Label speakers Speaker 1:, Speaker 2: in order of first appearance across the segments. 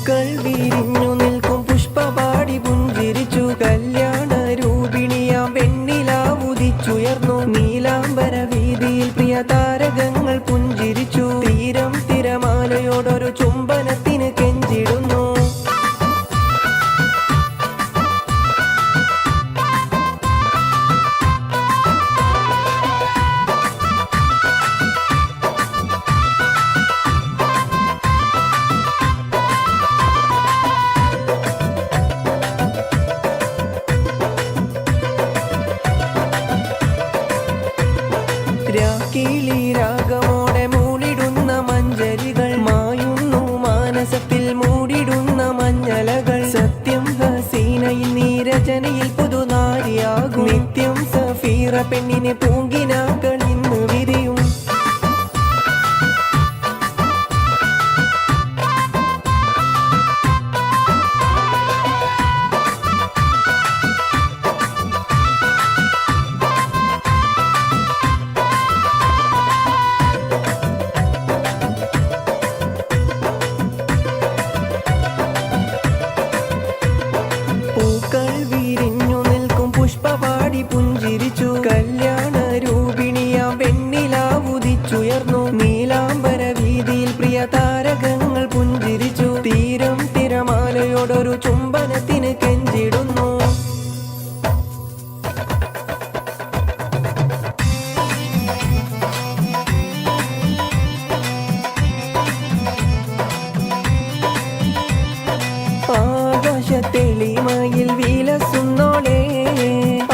Speaker 1: പൂക്കൾ വിരിഞ്ഞു നിൽക്കും പുഷ്പപാടി പുഞ്ചിരിച്ചു കല്യാണ രൂപിണിയാം വെണ്ണിലാവുദിച്ചുയർന്നു നീലാംബര വീതിയിൽ പ്രിയ താരകങ്ങൾ പുഞ്ചിരിച്ചു തീരം തിരമാലയോടൊരു ചുംബനത്തിന് കെഞ്ചിടുന്നു രാക്കിളി രാഗമോടെ മൂടിടുന്ന മഞ്ചരികൾ മായുന്നു മാനസത്തിൽ മൂടിടുന്ന മഞ്ഞലകൾ സത്യം ഹസീനയിൽ നീരജനയിൽ പുതുനാരിയാകും നിത്യം സഫീറ പെണ്ണിനെ പൂങ്കിനാക്കൾ ഇന്ന് വിരിയും പൂക്കൾ വിരിഞ്ഞു നിൽക്കും പുഷ്പപാടി പുഞ്ചിരിച്ചു കല്യാണ രൂപിണിയാം വെണ്ണിലാവുദിച്ചുയർന്നു നീലാംബര വീതിയിൽ പ്രിയ താരകങ്ങൾ പുഞ്ചിരിച്ചു തീരം തിരമാലയോടൊരു ചുംബനത്തിന് കെഞ്ചിടുന്നു ആകാശത്തെളിമയിൽ വിലസുന്നോളേ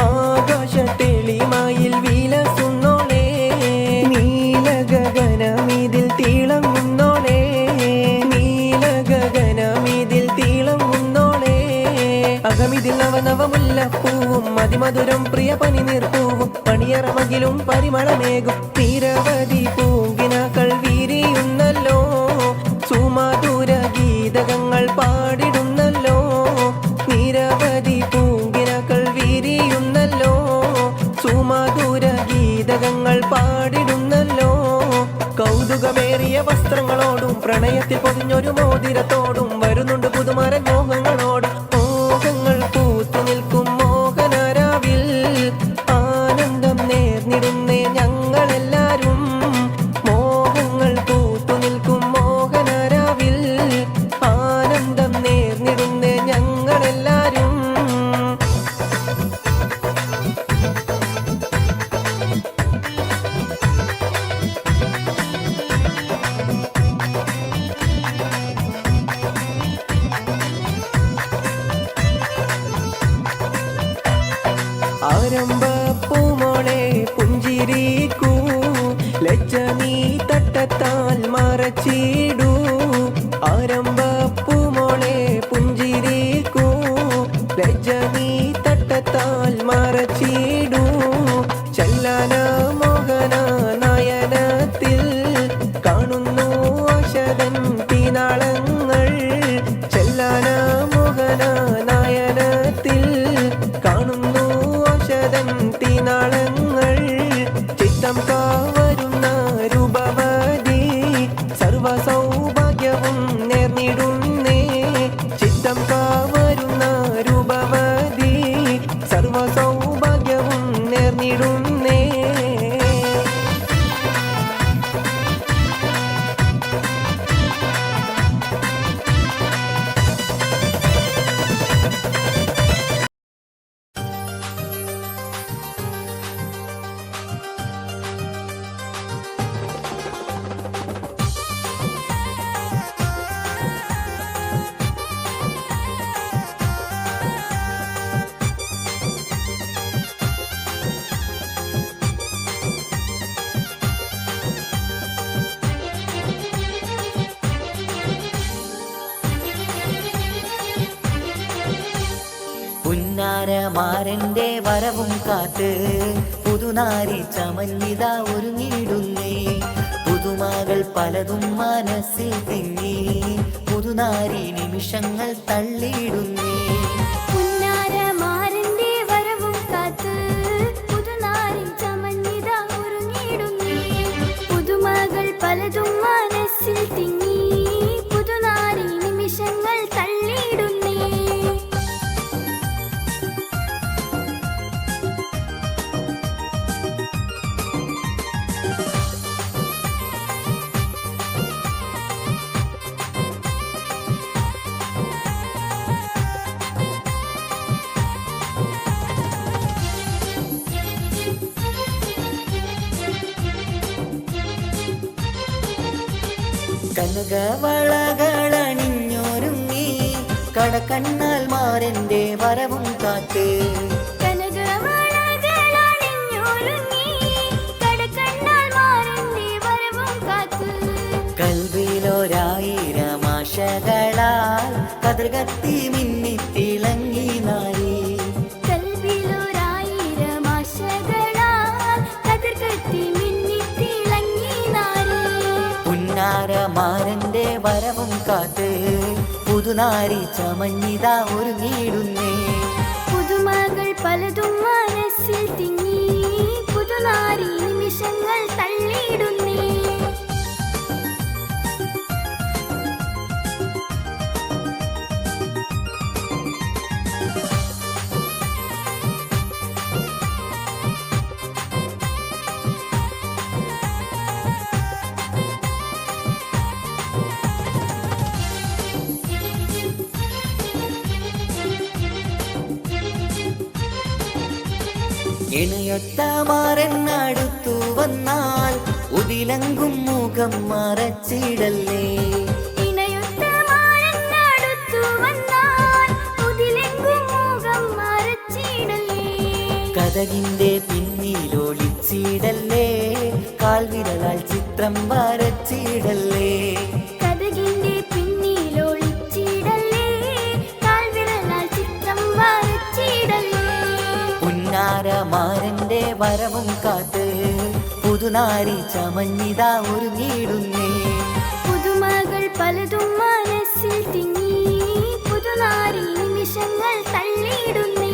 Speaker 1: ആകാശത്തെളിമയിൽ വിലസുന്നോളേ നീലഗഗനമിതിൽ തിളങ്ങുന്നോളേ നീലഗഗനമിതിൽ തിളങ്ങുന്നോളേ അകമിതിൽ നവനവമുല്ലപ്പൂവും അതിമധുരം പ്രിയ പനിനീർപ്പൂവും പണിയറമകിലും പരിമളമേകും നിരവധി പൂങ്കിനാക്കൾ വിരിയുന്നല്ലോ സുമധുര ഗീതകങ്ങൾ പാടിടുന്നല്ലോ നിരവധി പൂങ്കിനാക്കൾ വിരിയുന്നല്ലോ സുമധുര ഗീതകങ്ങൾ പാടിടുന്നല്ലോ കൗതുകമേറിയ വസ്ത്രങ്ങളോടും പ്രണയത്തിൽ പൊതിഞ്ഞൊരു മോതിരത്തോടും വരുന്നുണ്ട് പുതുമരൻ മോഹങ്ങളോടും മോഹങ്ങൾ പൂത്തു നിൽക്കും മോഹനരാവിൽ ആനന്ദം നേർന്നിടുന്നേ ഞങ്ങളെല്ലാരും മോഹങ്ങൾ പൂത്തു നിൽക്കും മോഹനരാവിൽ ആനന്ദം നേർന്നിടുന്നേ ഞങ്ങളെല്ലാരും ആരംഭ പൂമോളെ പുഞ്ചിരിക്കൂ ലജ്ജ നീ തട്ടത്താൽ മറച്ചിടൂ ആരംഭ പൂമോളെ പുഞ്ചിരിക്കൂ ലജ്ജ നീ തട്ടത്താൽ മറച്ചിടൂ ചല്ലാന മോഹന നയനത്തിൽ കാണുന്നു ആശതൻ തീനാളങ്ങൾ ചല്ലാന മോഹന നയനത്തിൽ കാണുന്നു ആശതൻ തീനാളങ്ങൾ ചിത്തം കാവരുന്ന രൂപവതി സർവ സൗഭാഗ്യവും നേർന്നിടുന്നേ ചിത്തം കാവരുന്ന രൂപവതി സർവ സൗഭാഗ്യവും നേർന്നിടുന്നേ
Speaker 2: പുന്നാരമാരന്റെ വരവും കാത്ത് പുതുനാരി ചമഞ്ഞിത ഒരുങ്ങിടുന്നേ പുതുമകൾ പലതും മനസ്സിൽ തിങ്ങി പുതുനാരി നിമിഷങ്ങൾ തള്ളിയിടുന്നേ
Speaker 3: പുന്നാരമാരന്റെ വരവും കാത്ത് പുതുനാരി ചമഞ്ഞിത ഒരുങ്ങിടുന്നേ പുതുമകൾ പലതും മനസ്സിൽ തിങ്ങി പുതുനാരി നിമിഷങ്ങൾ
Speaker 2: കനകവളകളണിഞ്ഞൊരുങ്ങി കടക്കണ്ണാൽ മാരന്റെ വരവും കാത്ത് കൽവിലൊരായിരം ആശകളാൽ കതിർകത്തി മിന്നിത്തിളങ്ങി നാരി പുന്നാരമാരന്റെ വരവും കാത്ത് പുതുനാരി ചമഞ്ഞിതാ ഒരുങ്ങിയിടുന്നേ
Speaker 3: പുതുമകൾ പലതും മനസ്സിൽ തിങ്ങി പുതുനാരി നിമിഷങ്ങൾ തള്ളിയിടുന്നേ
Speaker 2: ഇണയൊത്തമാരെന്നടുത്തു വന്നാൽ ഉതിലങ്കും മുഖം മറച്ചിടല്ലേ കഥകിന്റെ പിന്നിലൊളിച്ചിടല്ലേ കാൽവിരലാൽ ചിത്രം വരച്ചിടല്ലേ പുന്നാരമാരന്റെ വരവും കാത്ത് പുതുനാരി ചമഞ്ഞിതാ ഒരുങ്ങിയിടുന്നേ
Speaker 3: പുതുമകൾ പലതും മനസ്സിൽ തിങ്ങി പുതുനാരി നിമിഷങ്ങൾ തള്ളിയിടുന്നേ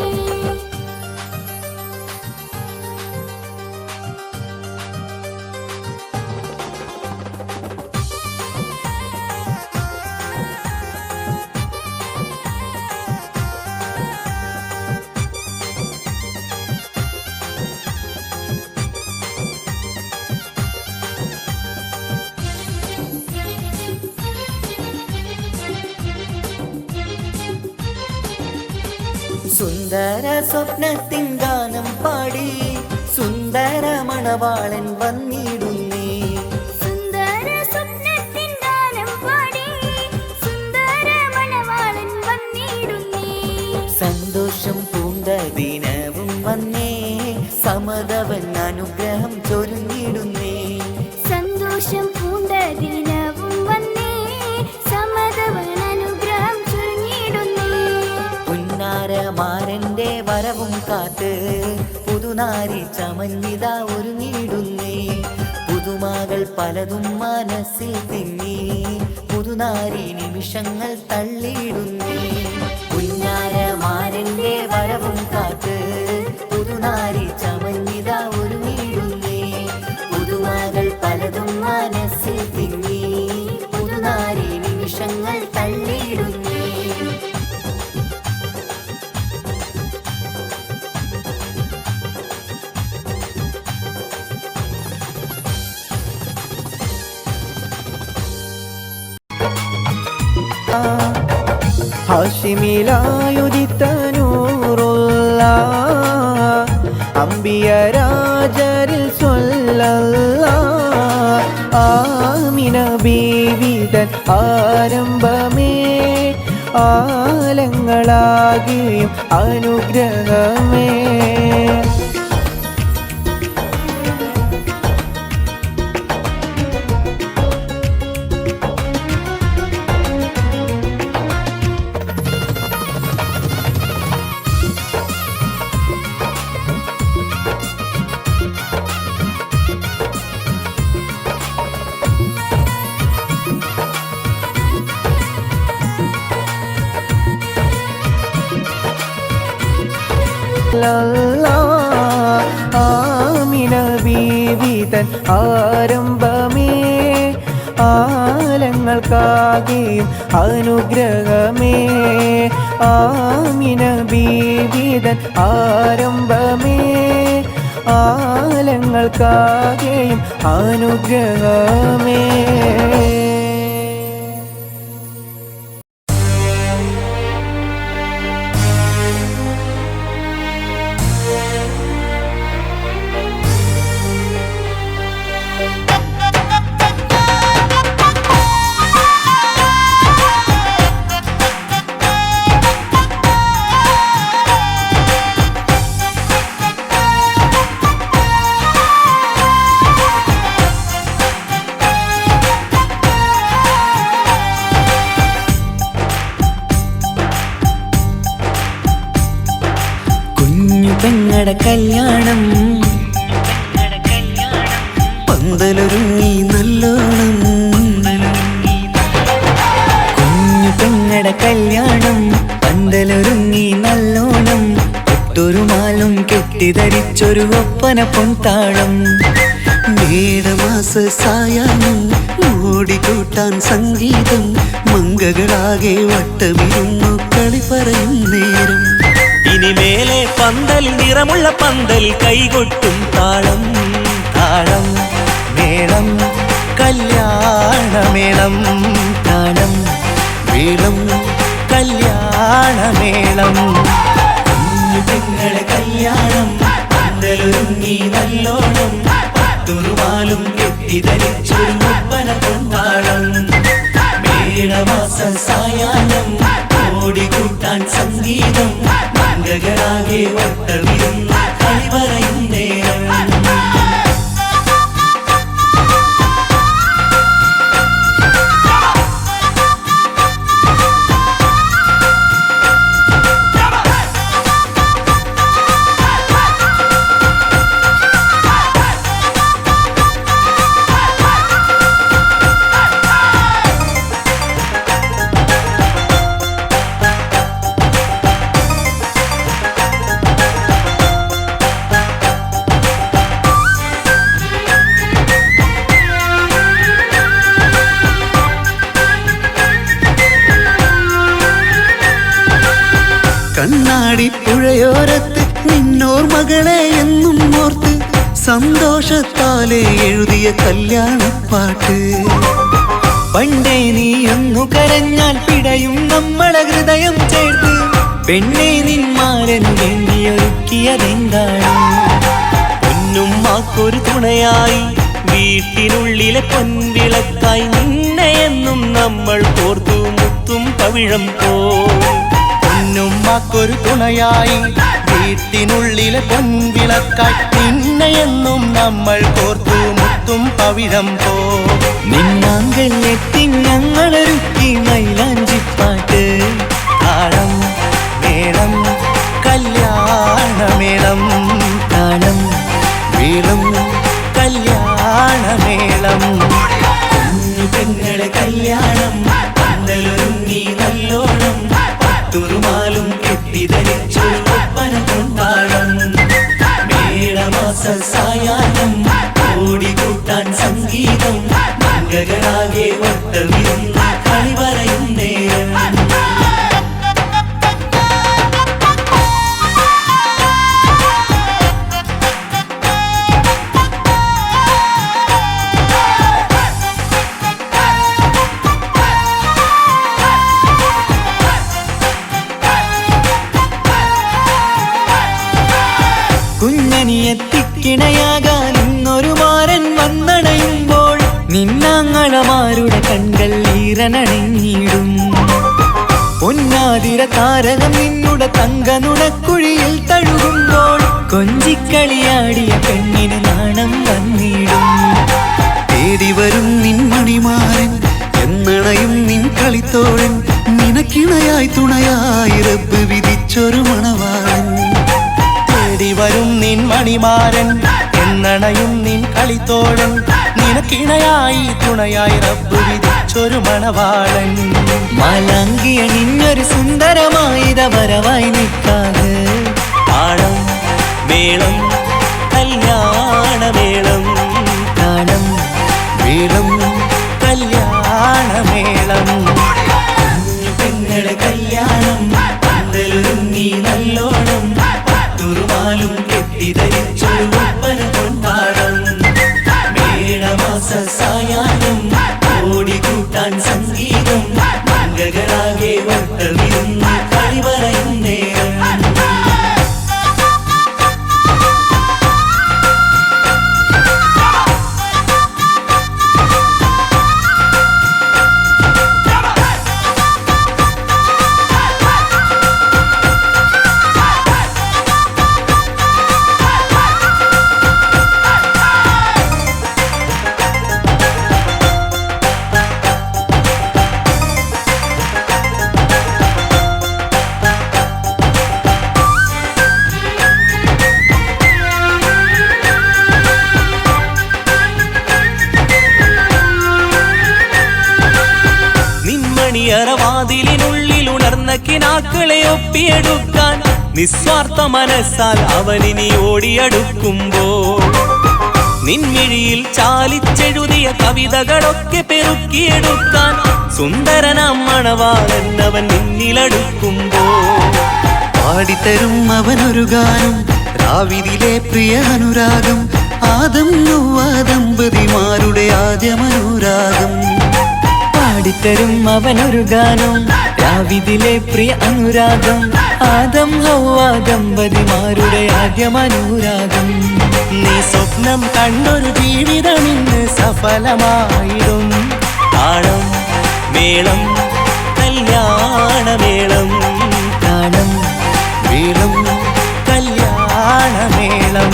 Speaker 2: സുന്ദര സ്വപ്നത്തിൻ ഗാനം പാടി സുന്ദര മണവാളൻ വന്നിടുന്നേ സന്തോഷം പൂണ്ട ദിനവും വന്നേ സമതവൻ അനുഗ്രഹം ചൊരിഞ്ഞിടുന്നേ
Speaker 3: സന്തോഷം പൂണ്ട ദിനവും വന്നേ സമതവൻ അനുഗ്രഹം ചൊരിഞ്ഞിടുന്നേ
Speaker 2: പുന്നാരമാരന്റെ വരവും കാത്ത് പുതുനാരി ചമഞ്ഞിതാ ഒരുങ്ങിയിടുന്നേ പുതുമകൾ പലതും മനസ്സിൽ തിങ്ങി പുതുനാരി നിമിഷങ്ങൾ തള്ളിയിടുന്നേ പുന്നാരമാരന്റെ വരവും കാത്ത് പുതുനാരി ചമഞ്ഞിതാ ഒരുങ്ങിയിടുന്നേ പുതുമകൾ പലതും മനസ്സിൽ തിങ്ങി പുതുനാരി നിമിഷങ്ങൾ തള്ളിയിടുന്നേ
Speaker 1: ഹാഷിമിലായുദിത്ത നൂറുള്ള അംബിയ രാജരിൽ ആമിന ബീവിതൻ ആരംഭമേ ആലങ്ങളാകിയും അനുഗ്രഹമേ ആമിന ബീവിതൻ ആരംഭമേ ആലങ്ങൾക്കാകെയും അനുഗ്രഹമേ ആമിന ബീവിതൻ ആരംഭമേ ആലങ്ങൾക്കാകെയും അനുഗ്രഹമേ
Speaker 4: പെങ്ങടെ കല്യാണം പന്തലൊരുങ്ങി നല്ലോണം കുഞ്ഞു പെങ്ങടെ കല്യാണം പന്തലൊരുങ്ങി നല്ലോണം ഒട്ടൊരു മാലും കെട്ടിധരിച്ചൊരു ഒപ്പന പൊൻതാളം മേടമാസ സായാഹ്നം ഓടിക്കൂട്ടാൻ സംഗീതം മംഗകളാകെ വട്ടമിരുന്നു കളി പറയും നേരം
Speaker 1: ഇനിമേലെ പന്തൽ നിറമുള്ള പന്തൽ കൈകൊട്ടും താളം താളം മേളം കല്യാണമേളം
Speaker 4: താളം
Speaker 1: മേളം കല്യാണമേളം
Speaker 4: കുഞ്ഞു പെങ്ങളെ കല്യാണം പന്തലൊരുങ്ങി നല്ലോണം പത്തുറുമാലും കെട്ടിധരിച്ചൊരു ഒപ്പന പൊൻതാളം മേടമാസ സായാഹ്നം ഓടിക്കൂട്ടാൻ സംഗീതം മംഗകളാകെ വട്ടമിരുന്ന് കളി പറയും നേരം കണ്ണാടി പുഴയോരത്ത് നിന്നോർമകളെ എന്നും ഓർത്ത് സന്തോഷത്താലെ എഴുതിയ കല്യാണപ്പാട്ട്
Speaker 1: പണ്ടേ നീ ഒന്നു കരഞ്ഞാൽ പിടയും നമ്മളെ ഹൃദയം ചേർത്ത് പെണ്ണെ നിന്മാരൻ വേണ്ടിയൊരുക്കിയതെന്താണ് പൊന്നുമ്മാക്കൊരു തുണയായി വീട്ടിനുള്ളിലെ പൊൻവിളക്കായി നിന്നെ എന്നും നമ്മൾ കോർത്തു മുത്തും പവിഴം പോ പൊന്നുമ്മാക്കൊരു തുണയായി വീട്ടിനുള്ളിലെ പൊൻവിളക്കായി നിന്നെയെന്നും നമ്മൾ കോർത്തു മുത്തും പവിഴം പോ
Speaker 4: നിന്നാങ്കൾ എത്തി ഞങ്ങളൊരുക്കി മൈലാഞ്ചിപ്പാട്ട്
Speaker 1: താളം മേളം കല്യാണമേളം
Speaker 4: താളം
Speaker 1: മേളം കല്യാണമേളം
Speaker 4: കുഞ്ഞു പെങ്ങളെ കല്യാണം പന്തലൊരുങ്ങി നല്ലോണം പത്തുറുമാലും കെട്ടിധരിച്ചൊരു ഒപ്പന പൊൻതാളം മേടമാസ സായാഹ്നം ഓടിക്കൂട്ടാൻ സംഗീതം മംഗകളാകെ വട്ടമിരുന്ന് കളി പറയും നേരം
Speaker 1: കുഞ്ഞനിയെത്തിക്കിണയാകാൻ ഇന്നൊരു മാരൻ വന്നണയുമ്പോൾ നിന്നാങ്ങളമാരുടെ കൺകൾ ഈറനണിഞ്ഞിടും പൊന്നാതിര താരകം നിന്നുടെ തങ്കനുടക്കുഴിയിൽ തഴുകുമ്പോൾ കൊഞ്ചിക്കളിയാടിയ പെണ്ണിന് നാണം വന്നിടും
Speaker 4: തേടി വരും നിൻ മണിമാരൻ എന്നണയും നിൻ കളിത്തോഴൻ നിനക്കിണയായി തുണയായി റബ്ബ് വിധിച്ചൊരു മണവാളൻ
Speaker 1: തേടി വരും നിൻ മണിമാരൻ എന്നണയും നിൻ കളിത്തോഴൻ നിനക്കിണയായി തുണയായി റബ്ബ് വിധിച്ചൊരു മണവാളൻ
Speaker 4: മാലാങ്കിയ നിന്നൊരു സുന്ദരമായിത വരവായി നിൽക്കാതെ
Speaker 1: താളം മേളം കല്യാണമേളം
Speaker 4: താളം
Speaker 1: മേളം കല്യാണമേളം
Speaker 4: കുഞ്ഞു പെങ്ങളെ കല്യാണം പന്തലൊരുങ്ങി നല്ലോണം പത്തുറുമാലും കെട്ടിധരിച്ചൊരു ഒപ്പന പൊൻതാളം മേടമാസ സായാഹ്നം ഓടിക്കൂട്ടാൻ സംഗീതം മംഗകളാകെ വട്ടമിരുന്ന് കളി പറയും നേരം
Speaker 1: കിനാക്കളെ ഒപ്പിയെടുക്കാൻ നിസ്വാർത്ഥ മനസ്സാൽ അവനിനി ഓടിയടുക്കുമ്പോൾ നിൻമിഴിയിൽ ചാലിച്ചെഴുതിയ കവിതകളൊക്കെ പെറുക്കിയെടുക്കാൻ സുന്ദരനാം മണവാളൻ അവൻ നിന്നിലടുക്കുമ്പോൾ
Speaker 4: പാടിത്തരും അവനൊരു ഗാനം രാവിതിലെ പ്രിയ അനുരാഗം ആദം നൊവ്വ ദമ്പതിമാരുടെ ആദ്യമനുരാഗം
Speaker 5: പാടിത്തരും അവനൊരു ഗാനം രാവിതിലെ പ്രിയ അനുരാഗം ആദം ഹൗവ ദമ്പതിമാരുടെ ആദ്യമനുരാഗം
Speaker 1: നീ സ്വപ്നം കണ്ടൊരു ജീവിതം ഇന്ന് സഫലമായിടും താളം മേളം കല്യാണമേളം
Speaker 5: താളം
Speaker 1: മേളം കല്യാണമേളം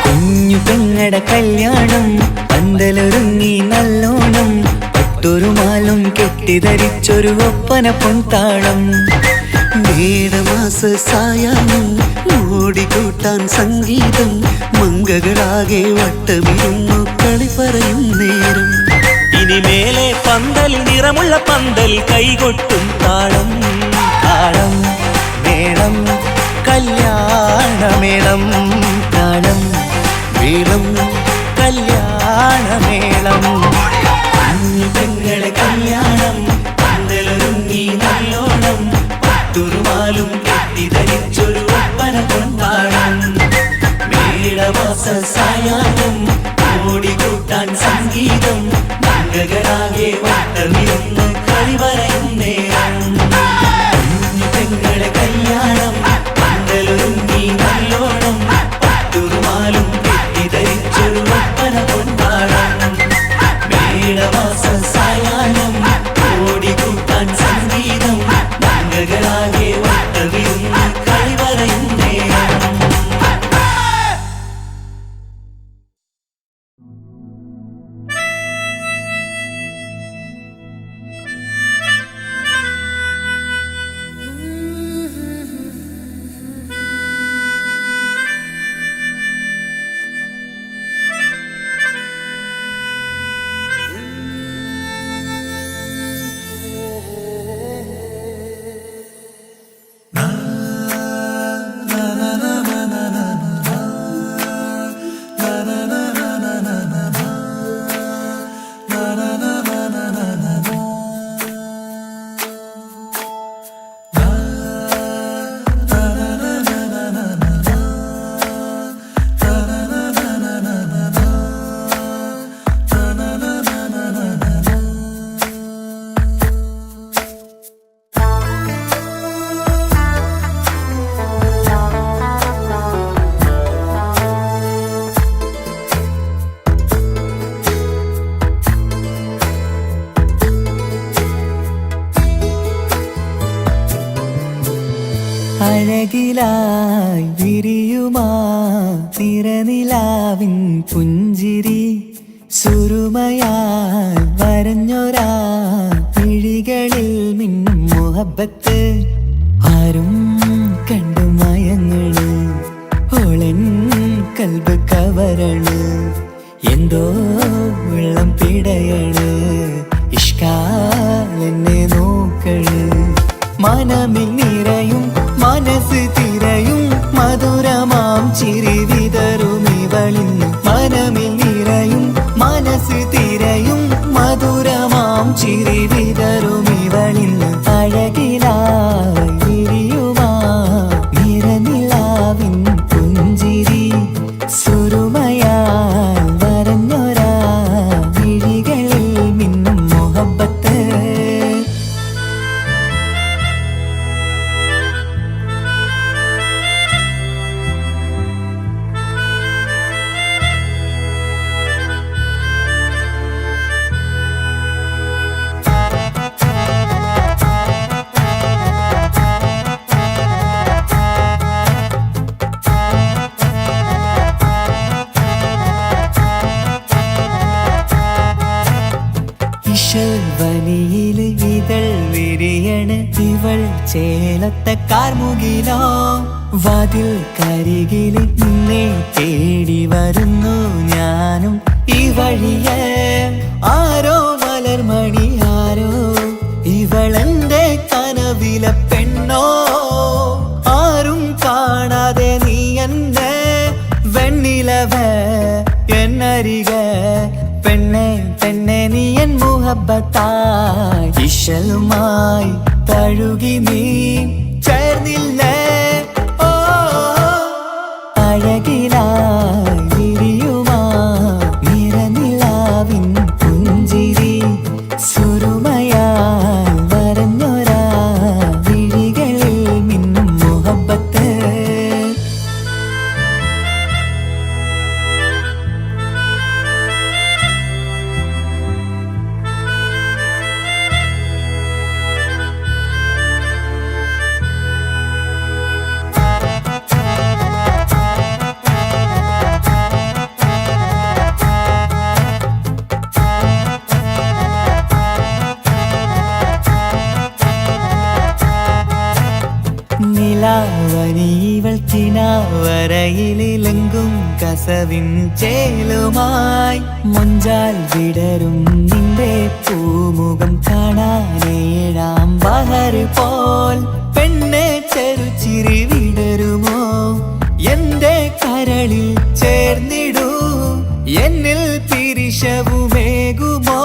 Speaker 5: കുഞ്ഞു പെങ്ങടെ കല്യാണം പന്തലൊരുങ്ങി നല്ലോണം പട്ടൊരു മാലും കെട്ടിധരിച്ചൊരു ഒപ്പന പൊൻതാളം
Speaker 4: മേടമാസ സായാഹ്നം ഓടിക്കൂട്ടാൻ സംഗീതം മംഗകളാകെ വട്ടമിരുന്നു കളി പറയും നേരം
Speaker 1: ഇനി മേലെ പന്തൽ നിറമുള്ള പന്തൽ കൈകൊട്ടും താളം താളം മേളം കല്യാണമേളം
Speaker 5: താളം
Speaker 1: മേളം കല്യാണമേളം
Speaker 4: പെങ്ങളെ കല്യാണം പന്തലൊരുങ്ങി നല്ലോണം പട്ടുറുമാലും കെട്ടിധരിച്ചൊരു ഒപ്പന കൊണ്ടാടം മേടമാസ സായാഹ്നം ഓടിക്കൂട്ടാൻ സംഗീതം മംഗകളാകെ വട്ടമിരുന്ന് കളി പറയും നേരം പെങ്ങളെ കല്യാണം പന്തലൊരുങ്ങി നല്ലോണം പട്ടുറുമാലും കെട്ടിധരിച്ചൊരു ഒപ്പന കൊണ്ടാടം മേടമാസ സായാഹ്നം ഓടിക്കൂട്ടാൻ സംഗീതം മംഗകളാകെ വട്ടമിരുന്ന് കളി പറയും നേരം
Speaker 5: അഴകിലായി വിരിയുമാ തിരനിലാവിൻ പുഞ്ചിരി സുരുമയാൽ വരഞ്ഞൊരാ വിഴികളിൽ മിന്നും മുഹബത്ത് ആരും കണ്ടു മയങ്ങള് ഓളൻ കൽബ് കവരണ് എന്തോ വെള്ളം പിടയണ് ഇഷ്കാലെന്നെ നോക്കള് മനമിൽ നിറയും മനസ്സ് തിരയും മധുരമാം ചിരി വിതറും ഇവളിന്ന് മനമിൽ നിറയും മനസ്സ് തിരയും മധുരമാം ചിരി വിതറും ഇവളിന്ന് അഴകിലായി വിരിയുമാ നിറനിലാവിൻ പുഞ്ചിരി സുരുമയാൽ വരഞ്ഞൊരാ വിഴികളിൽ മിന്നും മുഹബത്ത് വനിയില് ഇതൾ വിരിയണ് ഇവൾ ചേലത്ത കാർമുകിലോ വാതിൽ കരികില് നിന്നെ തേടി വരുന്നു ഞാനും ഈ വഴിയെ ആരോ മലർമണി ആരോ ഇവളെന്റെ കനവിലെ പെണ്ണ മുഹബത്തായി ഇശലുമായി തഴുകി നീ ചേർന്നില്ലേ ഓ അഴകിലായി വിരിയുമാ നിറനിലാവിൻ പുഞ്ചിരി സുരുമയാൽ വരഞ്ഞൊരാ വിഴികളിൽ മിന്നും മുഹബത്ത് നിലാവനിവൾ കിനാവരയിലെങ്കും കസവിൻ ചേലുമായി മുഞ്ചാൽ വിടരും നിന്റെ പൂമുഖം കാണാനേഴാം ബഹർ പോൽ പെണ്ണെ ചെറുചിരി വിടരുമോ എന്റെ കരളിൽ ചേർന്നിടൂ എന്നിൽ പിരിശവുമേകുമോ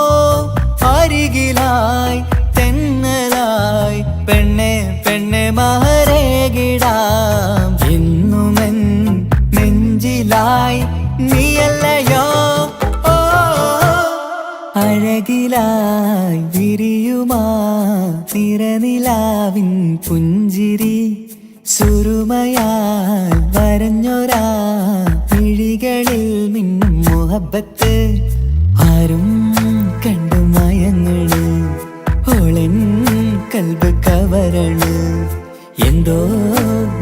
Speaker 5: അരികിലായി തെന്നലായി പെണ്ണെ പെണ്ണെ മഹരേകിടാം എന്നുമെൻ നെഞ്ചിലായി നീയല്ലയോ ഓ അഴകിലായി വിരിയുമാ നിറനിലാവിൻ പുഞ്ചിരി സുരുമയാൽ വരഞ്ഞൊരാ വിഴികളിൽ മിന്നും മുഹബത്ത് ആരും കണ്ടു മയങ്ങള് ഓളൻ കൽബ് കവരണ് എന്തോ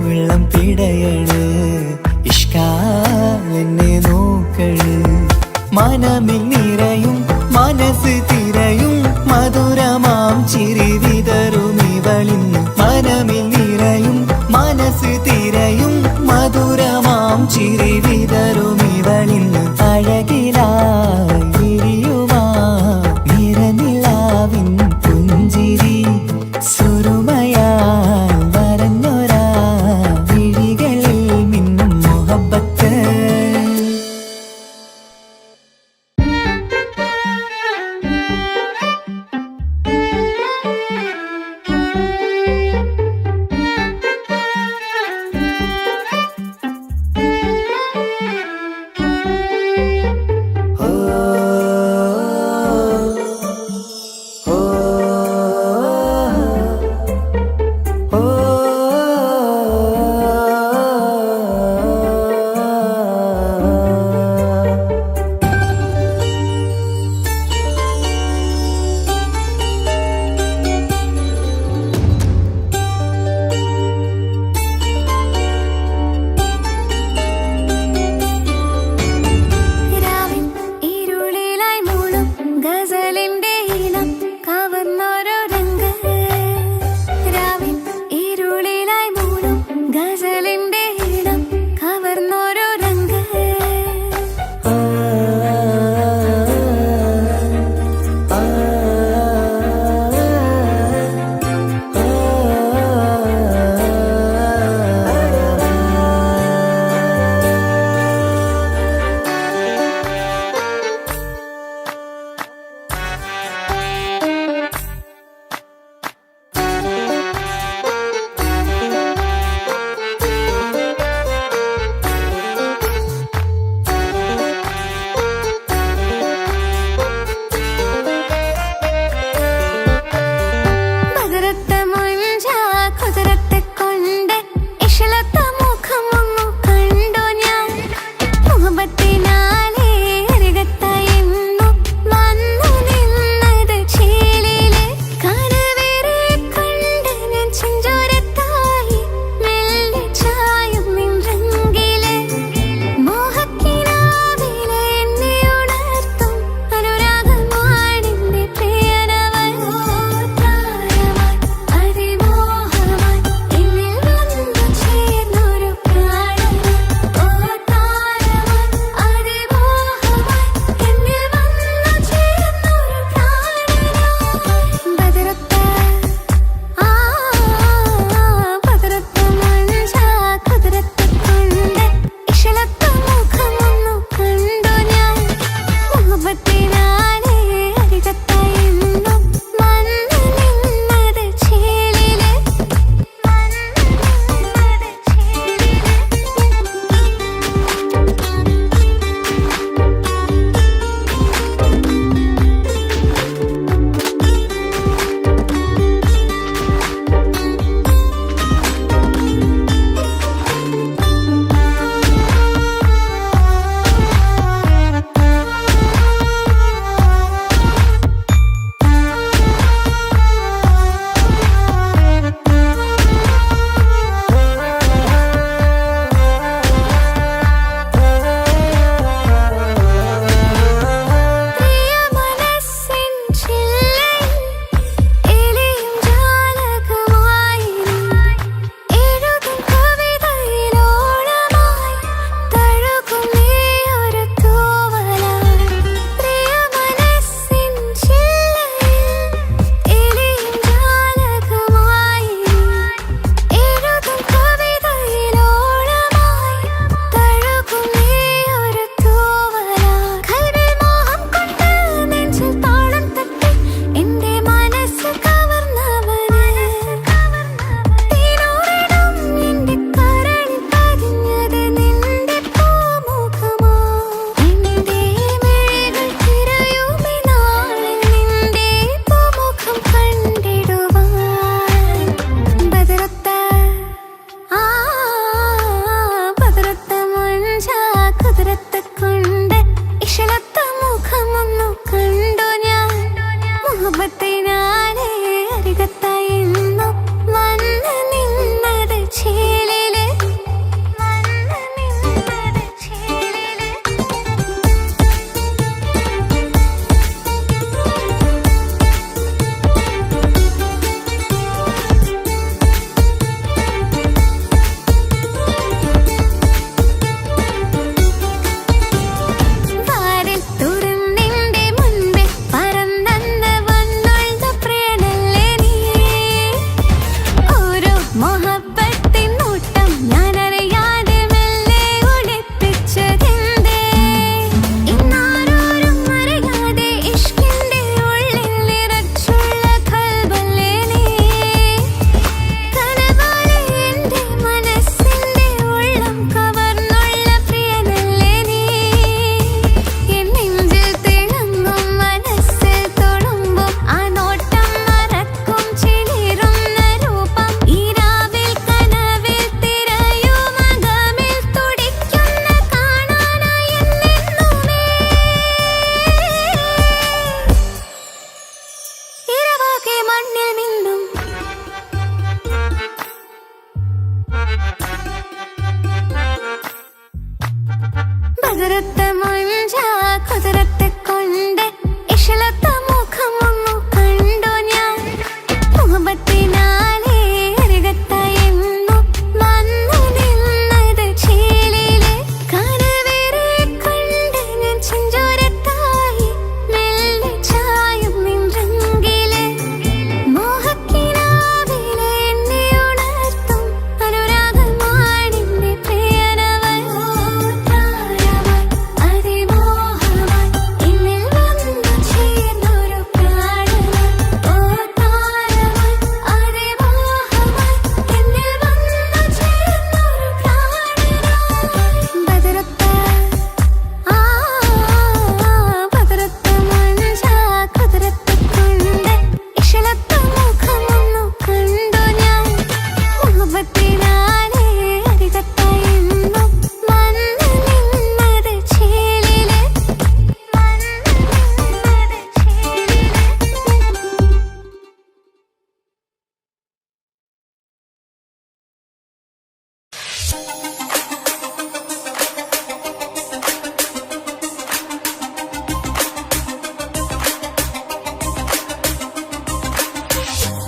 Speaker 5: വെള്ളം പിടയണ് ഇഷ്കാലെന്നെ നോക്കള് മനമിൽ നിറയും മനസ്സ് തിരയും മധുരമാം ചിരി വിതറും ഇവളിന്ന് മനമിൽ നിറയും മനസ്സ് തിരയും മധുരമാം ചിരി വിതറും ഇവളിന്ന് അഴകിലായി വിരിയുമാ നിറനിലാവിൻ പുഞ്ചിരി സുരുമയാൽ വരഞ്ഞൊരാ വിഴികളിൽ മിന്നും മുഹബത്ത്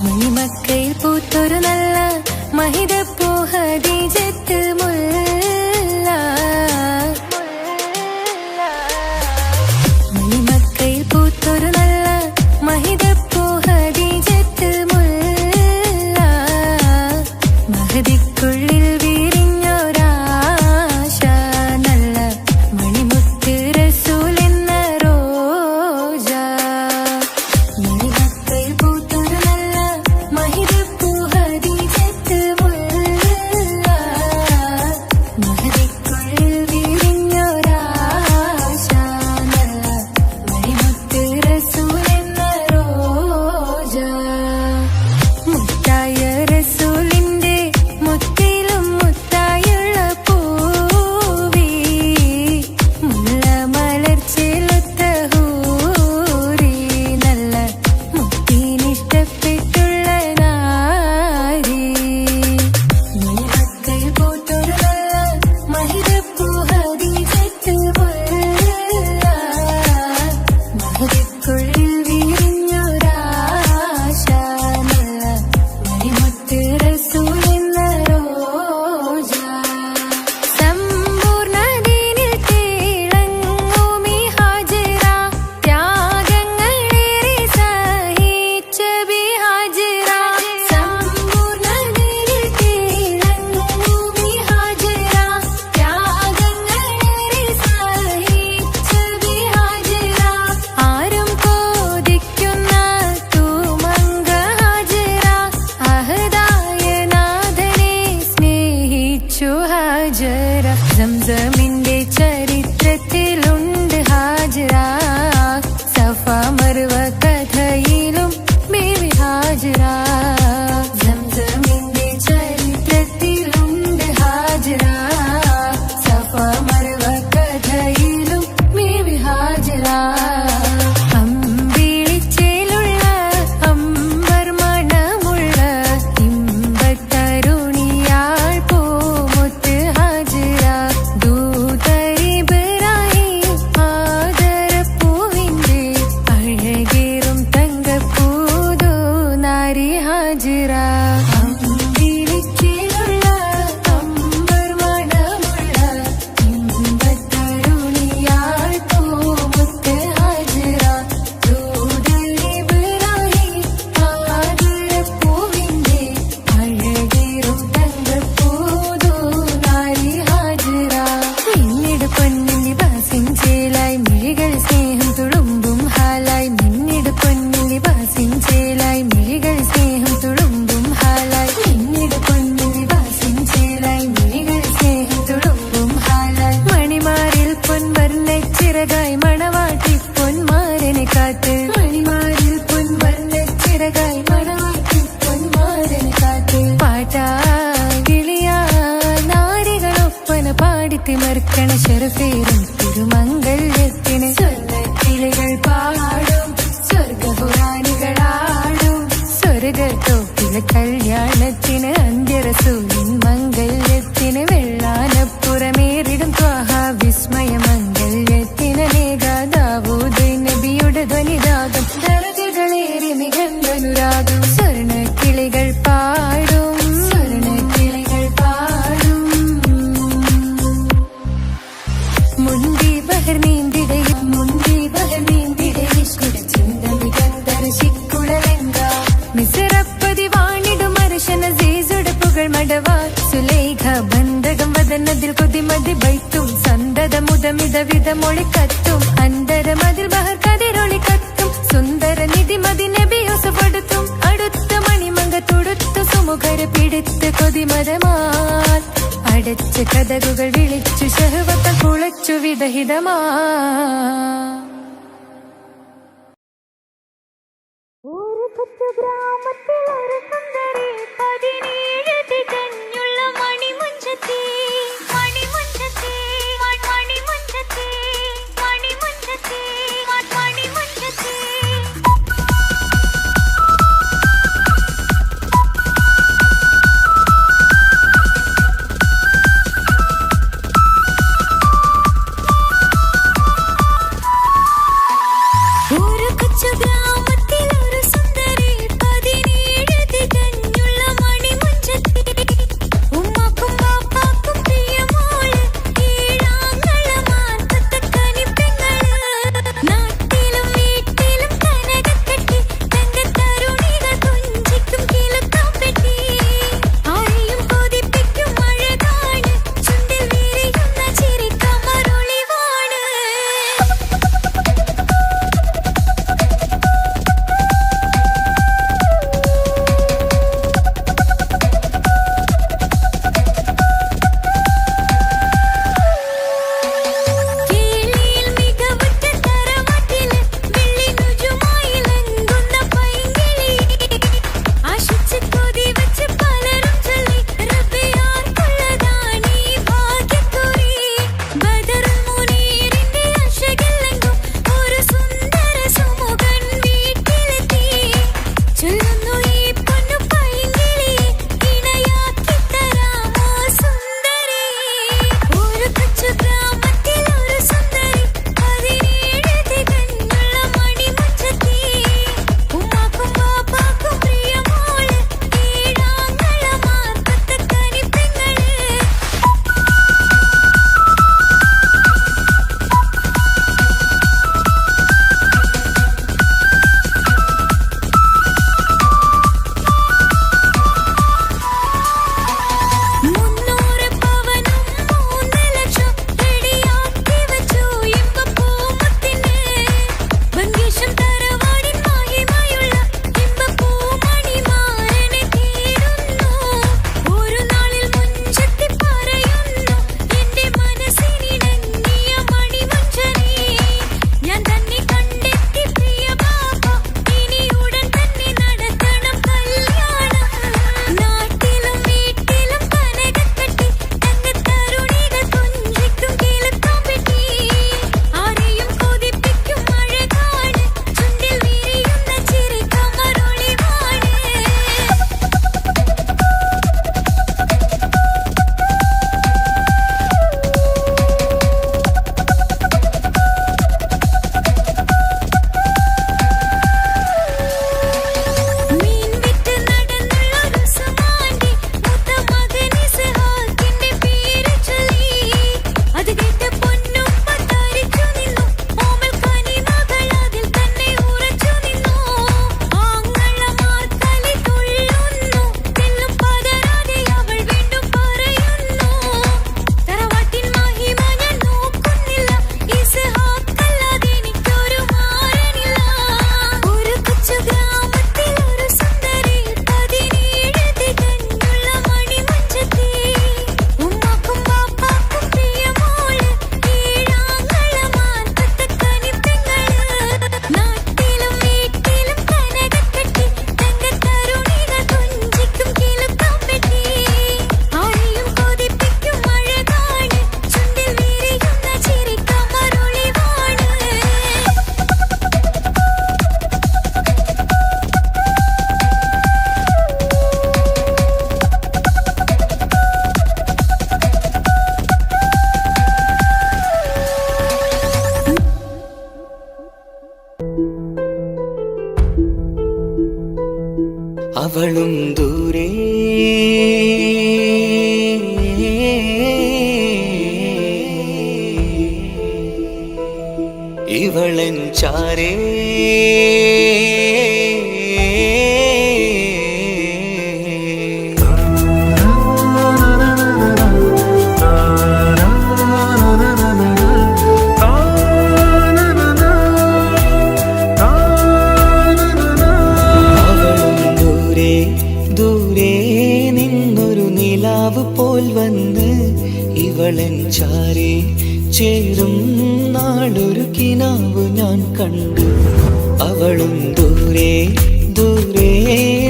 Speaker 6: മണിമക്കയിൽ പൂത്തൊരു നല്ല മഹിതപ്പൂ ഹദീജത്ത് മുല്ല. മണിമക്കയിൽ പൂത്തൊരു നല്ല മഹിതപ്പൂ ഹദീജത്ത് മുല്ല. മഹദിക്കുള്ളിൽ വിരിഞ്ഞൊരാശ നല്ല മണിമുത്ത് റസൂൽ എന്ന റോജ. മണിമക്കയിൽ പൂത്തൊരു നല്ല മഹിതപ്പൂ ഹദീജത്ത് മുല്ല. മഹദിക്കുള്ളിൽ വിരിഞ്ഞൊരാശ നല്ല മണിമുത്ത് റസൂൽ എന്ന റോജ. മുത്തായ റസൂലിന്റെ മുത്തിലും മുത്തായുള്ള പൂവി. മുല്ല മലർച്ചെലുത്ത ഹൂറി നല്ല മുത്തിനിഷ്ടപ്പെട്ടുള്ള നാരി. മണിമക്കയിൽ പൂത്തൊരു നല്ല മഹിതപ്പൂ ഹദീജത്ത് മുല്ല. മഹദിക്കുള്ളിൽ വിരിഞ്ഞൊരാശ നല്ല മണിമുത്ത് റസൂൽ എന്ന റോജ. സമ്പൂർണ്ണദീനിൽ തിളങ്ങുമീ ഹാജറ. ത്യാഗങ്ങളേറെ സഹിച്ച ബിഹാജറ. സമ്പൂർണ്ണദീനിൽ തിളങ്ങുമീ ഹാജറ. ത്യാഗങ്ങളേറെ സഹിച്ച ബിഹാജറ. ആരും കോതിക്കുന്ന തൂമങ്ക ഹാജറ. അഹദായ നാഥനെ സ്നേഹിച്ചു ഹാജറ. സംസമിന്റെ ചരിത്രത്തിലുണ്ട് ഹാജറ. സഫ മർവ കഥയിലും ബീവി ഹാജറ. സംസമിന്റെ ചരിത്രത്തിലുണ്ട് ഹാജറ. സഫ മർവ കഥയിലും ബീവി ഹാജറ. അമ്പിളിച്ചേലുള്ള അമ്പർ മണമുള്ള ഇമ്പത്തരുണിയാൾ പൂമുത്ത് ഹാജറ. ദൂതരിബറാഹിം ആദരപ്പൂവിന്റെ അഴകേറും തങ്കപ്പൂതോ നാരി ഹാജറ. അമ്പിളിച്ചേലുള്ള അമ്പർ മണമുള്ള ഇമ്പത്തരുണിയാൾ പൂമുത്ത് ഹാജറ. ദൂതരിബറാഹിം ആദരപ്പൂവിന്റെ അഴകേറും തങ്കപ്പൂതോ നാരി ഹാജറ. മിന്നിട് പൊന്നിൻ ലിബാസിൻ ചേലായി മിഴികൾ സ്നേഹം തുളുമ്പും ഹാലായി. മിന്നിട് പൊന്നിൻ ലിബാസിൻ ചേലായി മിഴികൾ സ്നേഹം തുളുമ്പും ഹാലായി. മിന്നിട് പൊന്നിൻ ലിബാസിൻ ചേലായി മിഴികൾ സ്നേഹം തുളുമ്പും ഹാലായി. മണിമാരിൽ പൊൻവർണ്ണച്ചിറകായി മണവാട്ടി പൊന്മാരനെ കാത്ത്. മണിമാരിൽ പൊൻവർണ്ണച്ചിറകായി മണവാട്ടി പൊന്മാരനെ കാത്ത്. പാട്ടായി വിളിയായി നാരികളൊപ്പന പാടിത്തിമർക്കണ ശരഫേറും തിരുമംഗല്യത്തിന്. സ്വർണ്ണക്കിളികൾ പാടും സ്വർഗപുരാണികളാടും സ്വർഗത്തോപ്പിലെ കല്യാണത്തിന്. അന്ത്യറസൂലിൻ മംഗല്യത്തിന്. വെള്ളാനപ്പുറമേറിടും ത്വാഹ വിസ്മയ മംഗല്യത്തിന്. നേകാദാവൂദ് നബിയുടെ ധ്വനിരാഗം ദരജകളേറി മികന്ധനുരാഗം. സ്വർണ്ണക്കിളികൾ പാടും സ്വർണ്ണക്കിളികൾ പാടും. മുന്തി ബഹർ നീന്തിടയിൽ മുന്തി ബഹർ നീന്തിടയിൽ ചിന്ത മികന്ധര ശിക്കുളലെങ്ക. മിസറപ്പതി വാണിടും അർശന സീസുടെ പുകൾ മടവാ. സുലൈഖ ബന്ധകം വദനതിൽ കൊതിമതി ബൈത്തും. സന്തത മുതമിത വിധമൊളി കത്തും. അന്തരമതിൽ ബഹർ കതിരൊളി കത്തും. സുന്ദര നിധിമതി നബി യൂസഫെടുത്തും. അടുത്ത മണിമങ്ക തുടുത്തു സുമുഖര പിടിത്ത് കൊതിമതമാൽ. അടച്ച കഥകുകൾ വിളിച്ചു ശഹവത കുളച്ചു വിദഹിതമാ.
Speaker 3: ഒരു കൊച്ചു ഗ്രാമത്തിൽ ഒരു സുന്ദരി 17 തികഞ്ഞുള്ള മണിമുഞ്ചത്തി. മണിമുഞ്ചത്തി മണിമുഞ്ചത്തി മണിമുഞ്ചത്തി മണിമുഞ്ചത്തി.
Speaker 5: നിലാവ് പോൽ വന്ന് ഇവളൻ ചാരി ചേരും നാളൊരു കിനാവ് ഞാൻ കണ്ടു. അവളും ദൂരെ ദൂരെ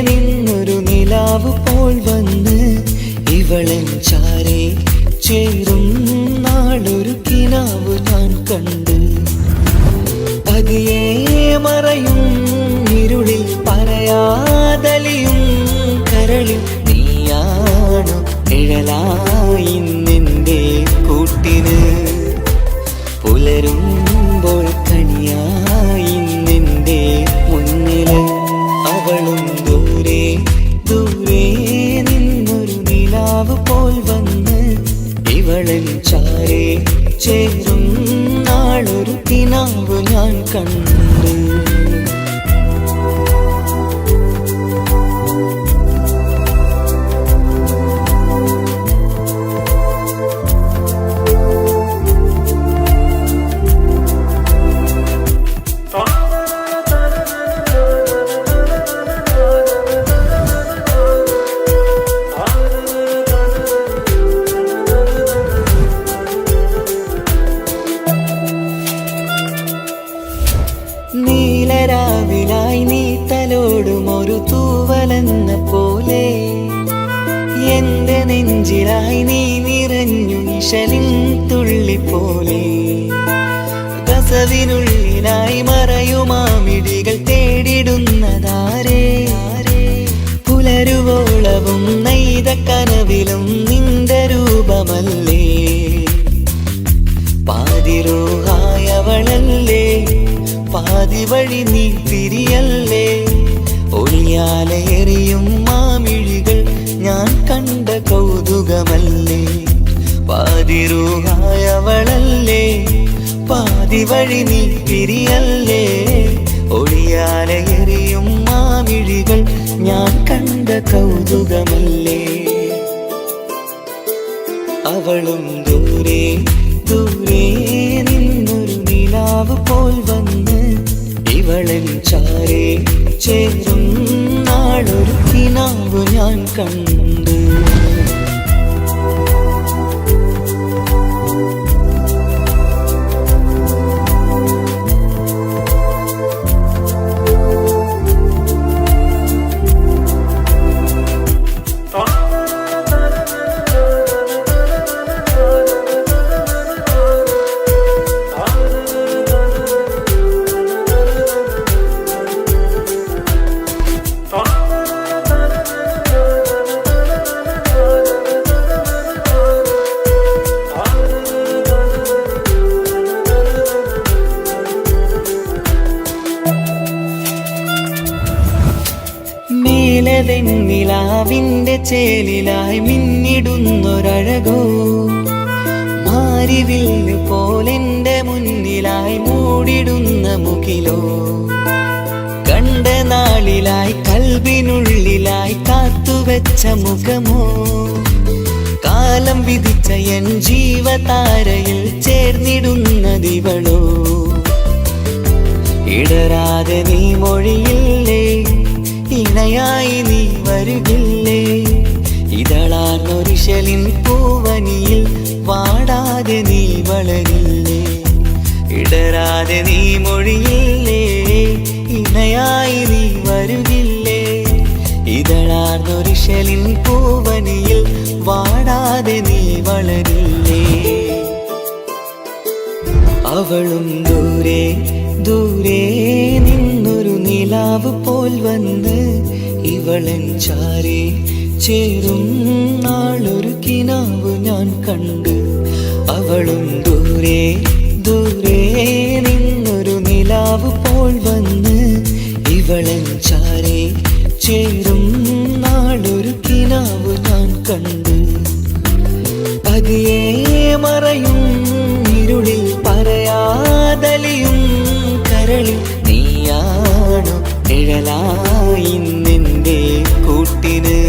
Speaker 5: നിന്നൊരു നിലാവ് പോൽ വന്ന് ഇവളൻ ചാരി ചേരും നാളൊരു കിനാവ് ഞാൻ കണ്ടു. പതിയെ മറയും ഇരുളിൽ പറയാതലിയും കരളിൽ നീയാണു നിഴലായി നിന്റെ കൂട്ടിന്. പുലരുമ്പോൾ കണിയായി നിന്റെ മുന്നില്. അവളും ദൂരെ ദൂരെ നിന്നൊരു നിലാവ് പോൽ വന്ന് ഇവളൻ ചാരെ ചേരും നാളൊരു കിനാവ് ഞാൻ കണ്ടു. നീലരാവിലായി നീ തലോടും ഒരു തൂവലെന്ന പോലെ എന്റെ നെഞ്ചിലായി നീ നിറഞ്ഞു നിശലിൻ തുള്ളി പോലെ. കസവിനുള്ളിലായി മറയുമാമിടികൾ തേടിടുന്നതാരേ. പുലരുവോളവും നെയ്ത കനവിലും നിന്റെ രൂപമല്ലേ. പാതിരൂഹായവളല്ലേ പാതി വഴി നീ തിരിയല്ലേ. ഒളിയാലെറിയും മാമിഴികൾ ഞാൻ കണ്ട കൗതുകമല്ലേ. പാതിരൂഹായവളല്ലേ പാതി വഴി നീ തിരിയല്ലേ. ഒളിയാലെറിയും മാമിഴികൾ ഞാൻ കണ്ട കൗതുകമല്ലേ. അവളും ദൂരെ ദൂരെ നിന്നൊരു നിലാവ് പോൽ വന്ന് ഇവളൻ ചാരെ ചേരും നാളൊരു കിനാവ് ഞാൻ കണ്ടു. നിലാവിന്റെ ചേലിലായി മിന്നിടുന്നൊരഴകോ. മാരിവില്ല് പോലെന്റെ മുന്നിലായി മൂടിടുന്ന മുകിലോ. കണ്ട നാളിലായി കൽബിനുള്ളിലായി കാത്തുവെച്ച മുഖമോ. കാലം വിധിച്ച എൻ ജീവതാരയിൽ ചേർന്നിടുന്നതിവളോ. ഇടരാതെ നീ മൊഴിയില്ലേ ഇണയായി നീ വരുകില്ലേ. ഇതളാർന്നൊരിശലിൻ പൂവനിയിൽ വാടാതെ നീ വളരില്ലേ. ഇടരാതെ നീ മൊഴിയില്ലേ ഇണയായി നീ വരുകില്ലേ. ഇതളാർന്നൊരിശലിൻ പൂവനിയിൽ വാടാതെ നീ വളരില്ലേ. അവളും ദൂരെ ദൂരെ നിന്നൊരു നിലാവ് പോൽ വന്ന് ഇവളൻ ചാരി ചേരും നാളൊരു കിനാവ് ഞാൻ കണ്ടു. അവളും ദൂരെ ദൂരെ നിന്നൊരു നിലാവ് പോൽ വന്ന് ഇവളൻ ചാരി ചേരും നാളൊരു കിനാവ് ഞാൻ കണ്ടു. പതിയെ മറയും ഇരുളിൽ പറയാതലിയും കരളിൽ നീയാണു നിഴലായി നിന്റെ കൂട്ടിന്.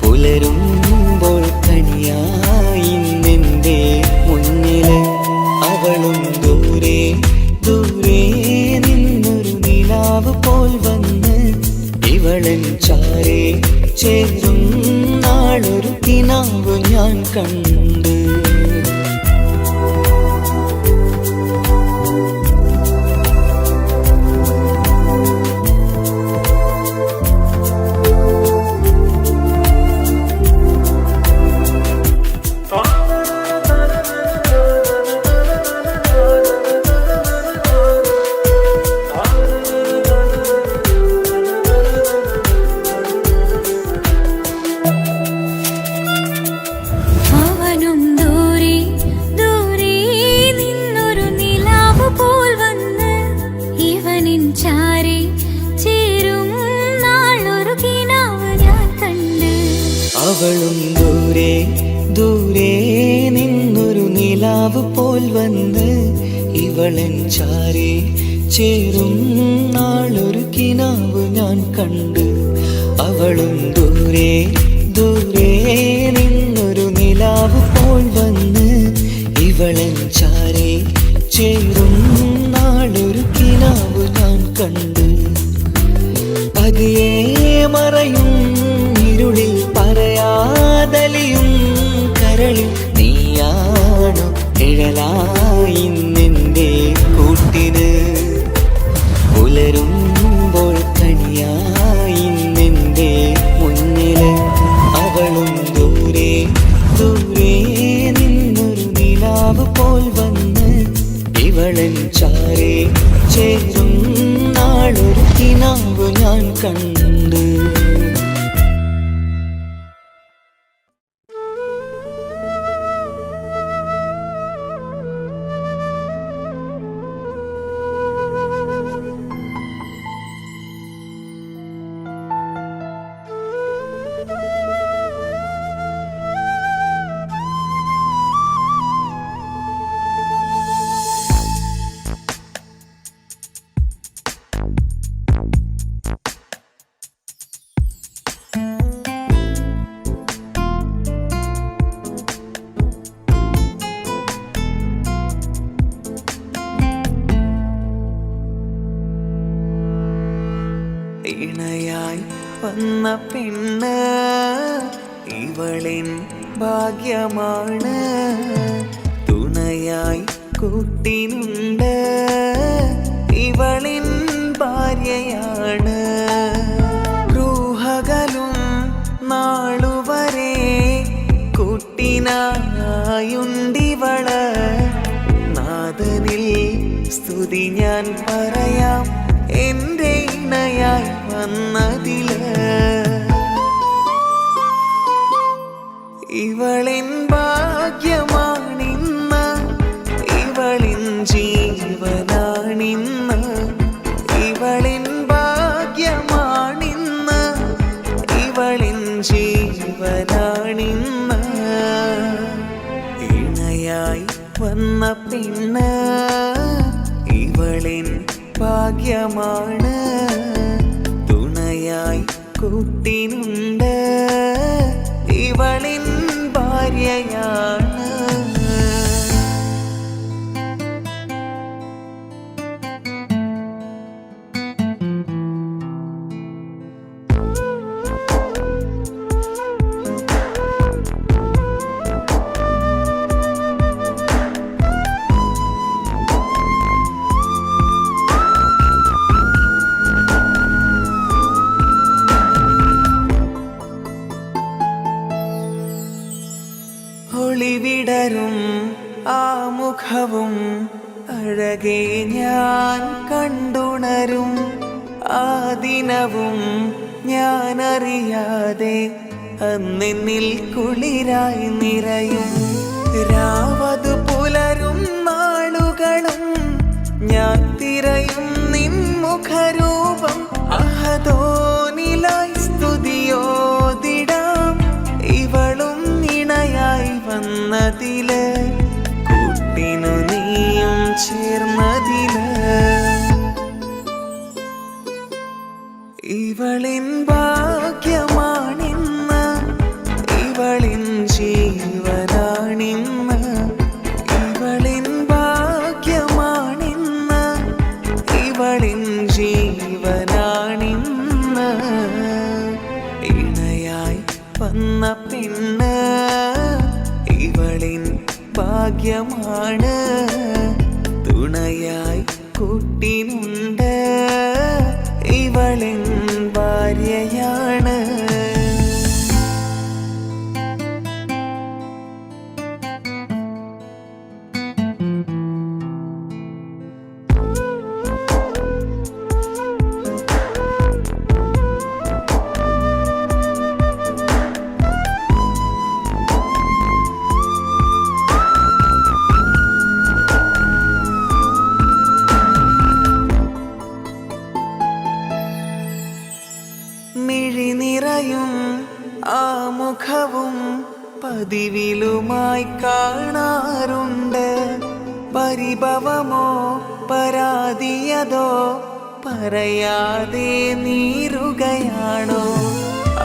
Speaker 5: പുലരുമ്പോൾ കണിയായി നിന്റെ മുന്നില്. അവളും ദൂരെ ദൂരെ നിന്നൊരു നിലാവ് പോൽ വന്ന് ഇവളൻ ചാരെ ചേരും നാളൊരു കിനാവ് ഞാൻ കണ്ട്.
Speaker 3: അവനും ദൂരെ ദൂരെ നിന്നൊരു നിലാവ് പോൽ വന്ന് ഇവനിൻ ചാരെ ചേരും നാളൊരു കിനാവ് ഞാൻ കണ്ട്.
Speaker 5: അവളും ദൂരെ ദൂരെ നിന്നൊരു നിലാവ് പോൽ വന്ന് ഇവളൻ ചാരെ ചേരും നാളൊരു കിനാവ് ഞാൻ കണ്ട്. അവളും ദൂരെ ദൂരെ നിന്നൊരു നിലാവ് പോൽ വന്ന് ഇവളൻ ചാരെ ചേരും നാളൊരു കിനാവ് ഞാൻ കണ്ട്. പതിയെ മറയും ഇരുളിൽ പറയാതലിയും കരളിൽ നീയാണു നിഴലായി നിന്റെ കൂട്ടിന്. പുലരുമ്പോൾ കണിയായി നിന്റെ മുന്നില്. അവളും ദൂരെ ദൂരെ നിന്നൊരു നിലാവ് പോൽ വന്ന് ഇവളൻ ചാരെ ചേരും നാളൊരു കിനാവ് ഞാൻ കണ്ട്.
Speaker 4: ഇണയായി വന്ന പെണ്ണ് ഇവളിൻ ഭാഗ്യമാണ്. തുണയായി കൂട്ടിനുണ്ട് ഇവളിൻ ഭാര്യയാണ്. റൂഹകലും നാളുവരെ കൂട്ടിനായുണ്ടിവള്. നാദനിൽ സ്തുതി ഞാൻ പറയാം എന്റെ ഇണയായി വന്നതില്. ഇവളിൻ ഭാഗ്യമാണിന്ന് ഇവളിൻ ജീവനാണിന്ന്. ഇവളിൻ ഭാഗ്യമാണിന്ന് ഇവളിൻ ജീവനാണിന്ന്. ഇണയായി വന്ന പെണ്ണ് ഇവളിൻ ഭാഗ്യമാണ്. തുണയായി കൂട്ടിനുണ്ട് ഇവളിൻ ഭാര്യയാണ്. ഒളിവിടരും ആ മുഖവും അഴകെ ഞാൻ കണ്ടുണരും. ആ ദിനവും ഞാനറിയാതെ അന്നെന്നിൽ കുളിരായി നിറയും. രാവതു പുലരും നാളുകളും ഞാൻ തിരയും നിൻ മുഖരൂപം. അഹദോനിലായി സ്തുതിയോതിടാം ഇവളും ഇണയായി വന്നതില്. കൂട്ടിനു നീയും ചേർന്നതില്. ഇവളിൻ ഭാഗ്യമാണിന്ന് ഇവളിൻ ജീവനാണിന്ന്. ഇവളിൻ ഭാഗ്യമാണിന്ന് ഇവളിൻ ജീവനാണിന്ന്. ഇണയായി വന്ന പെണ്ണ് ഇവളിൻ ഭാഗ്യമാണ് തുണയായി കൂട്ടിനുണ്ട് ഇവളിൻ ഭാര്യയാണ് മിഴിനിറയും ആ മുഖവും പതിവിലുമായി കാണാറുണ്ട് പരിഭവമോ പരാതിയതോ പറയാതെ നീറുകയാണോ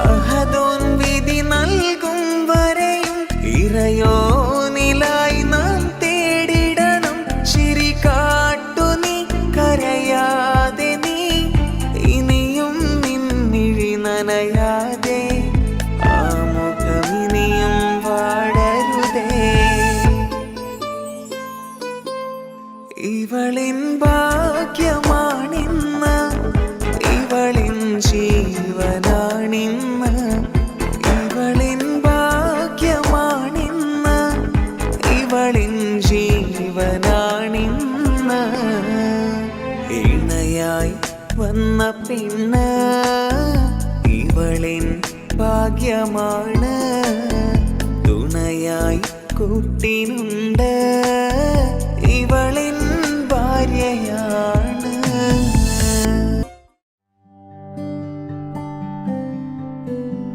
Speaker 4: അഹദോൻ വിധി നൽകും വരെയും ഇറയോനിലായി നാം തേടിടണം ചിരി കാട്ടു നീ കരയാതെ നീ ഇനിയും നിന്നിഴി നനയാതെ ആ മുഖമിനിയും വാടരുതേ ഇവളിൻ ഭാഗ്യമാണിന്ന് ഇവളിൻ ജീവനാണിന്ന് ഇവളിൻ ഭാഗ്യമാണിന്ന് ഇവളിൻ ജീവനാണിന്ന് ഇണയായി വന്ന പെണ്ണ് ഇവളിൻ ഭാഗ്യമാണ് തുണയായി കൂട്ടിനുണ്ട് ഇവളിൻ ഭാര്യയാണ്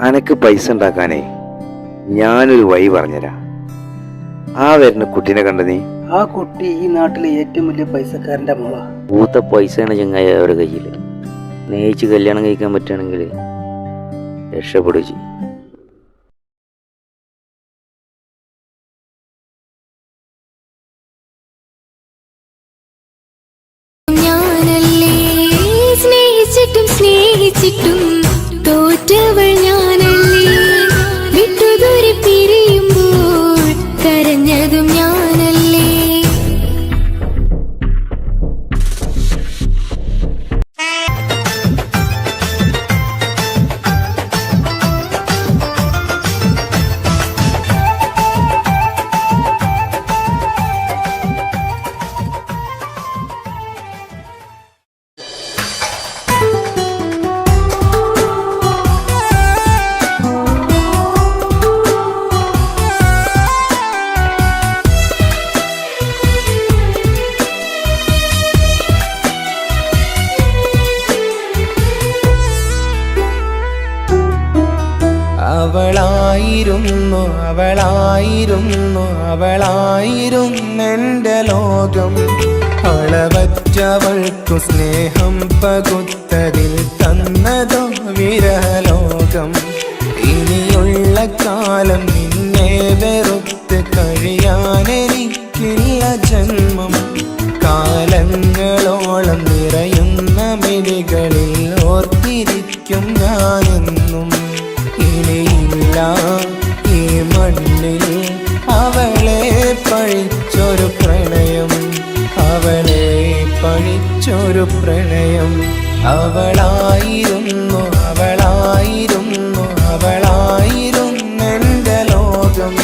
Speaker 7: അനക്ക് പൈസ ഉണ്ടാക്കാനേ ഞാനൊരു വഴി പറഞ്ഞുതരാം. ആ വരുന്ന കുട്ടീനെ കണ്ട നീ?
Speaker 8: ആ കുട്ടി ഈ നാട്ടിലെ ഏറ്റവും വലിയ പൈസക്കാരന്റെ മോളാ.
Speaker 9: പൂത്ത പൈസയാണ് ചങ്ങായി അവരുടെ കയ്യിൽ. സ്നേഹിച്ച് കല്യാണം കഴിക്കാൻ പറ്റുകയാണെങ്കിൽ രക്ഷപ്പെടുക ചെയ്യും.
Speaker 3: ഞാനല്ലേ സ്നേഹിച്ചിട്ടും തോറ്റവൾ ഞാനല്ലേ വിട്ടുദൂരെ പിരിയുമ്പോൾ കരഞ്ഞതും ഞാനല്ലേ.
Speaker 4: അവളായിരുന്നെൻ്റെ ലോകം അളവറ്റവൾക്കു സ്നേഹം പകുത്തതിൽ തന്നതോ വിരഹലോകം ഇനിയുള്ള കാലം നിന്നെ വെറുത്ത് കഴിയാനെനിക്കില്ല ജന്മം കാലങ്ങളോളം നിറയുന്ന മിഴികളിൽ ഓർത്തിരിക്കും ഞാനെന്നും ഇനിയില്ല ഈ മണ്ണിൽ അവളെ പഴിച്ചൊരു പ്രണയം അവളെ പഴിച്ചൊരു പ്രണയം അവളായിരുന്നെൻ്റെ ലോകം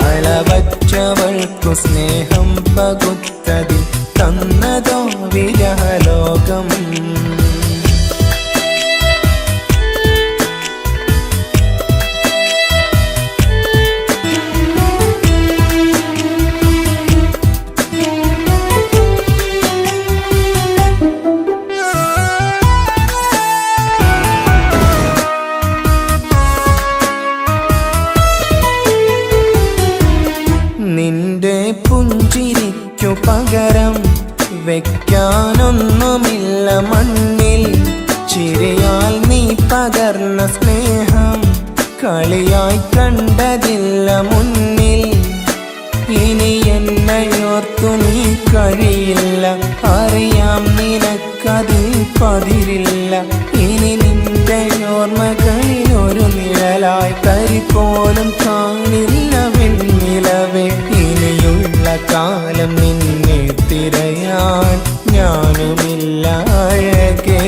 Speaker 4: അളവറ്റവൾക്കു സ്നേഹം പകുത്തതിൽ തന്നതോ വിരഹലോകം നിന്റെ പുഞ്ചിരിക്കു പകരം വെക്കാനൊന്നുമില്ല മണ്ണിൽ ചിരിയാൽ നീ പകർന്ന സ്നേഹം കളിയായി കണ്ടതില്ല മുന്നിൽ ഇനി എന്നോർത്തു നീ കഴിയില്ല അറിയാം നിനക്കതിൽ പതിരില്ല ഇനി നിന്റെ ഓർമ്മകളിൽ ഒരു നിഴൽ നിഴലായി കരി പോലും കാണില്ല വെണ്ണിലവേ. ഇനിയുള്ള കാലം നിന്നെ തിരയാൻ ഞാനുമില്ല അഴകേ.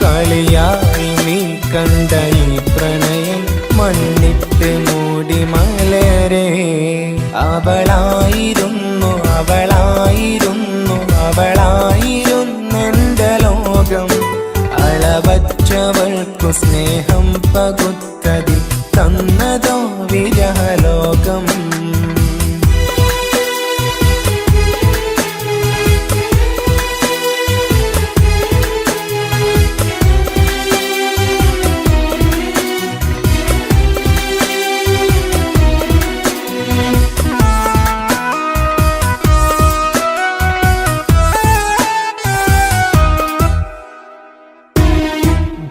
Speaker 4: കളിയായി നീ കണ്ട ഈ പ്രണയം മണ്ണിട്ട് മൂടി മലരെ. അവളായിരുന്നു അവളായിരുന്നു അവളായിരുന്നെന്റെ ലോകം. അളവറ്റവൾക്കു സ്നേഹം പകുത്തതിൽ തന്നതോ വിരഹലോകം.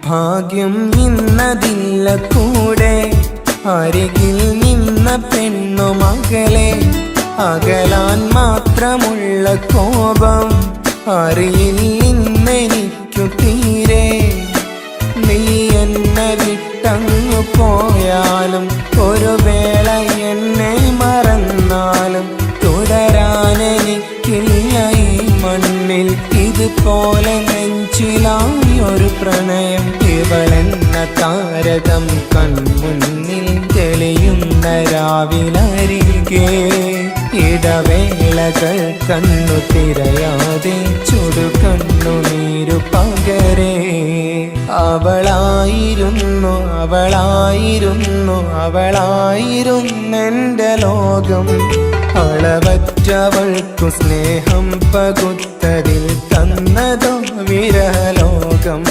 Speaker 4: ഭാഗ്യം ഇന്നതില്ല കൂടെ അരികിൽ നിന്ന പെണ്ണു മകളെ. അകലാൻ മാത്രമുള്ള കോപം അറിയില്ലെനിക്കു തീരെ. നീ എന്നെ വിട്ടങ്ങു പോയാലും ഒരു വേള എന്നെ മറന്നാലും തുടരാനെനിക്കില്ല ഈ മണ്ണിൽ. ഇതുപോലെ നെഞ്ചിലായൊരു പ്രണയം. ഇവളെന്ന താരകം കൺമുന്നിൽ തെളിയുന്ന രാവിലരികെ. ഇടവേളകൾ കണ്ണു തിരയാതെ ചുടുകണ്ണുനീരു പകരെ. അവളായിരുന്നു അവളായിരുന്നു അവളായിരുന്നെന്റെ ലോകം. അളവറ്റവൾക്കു സ്നേഹം പകുത്തതിൽ തന്നതോ വിരഹലോകം.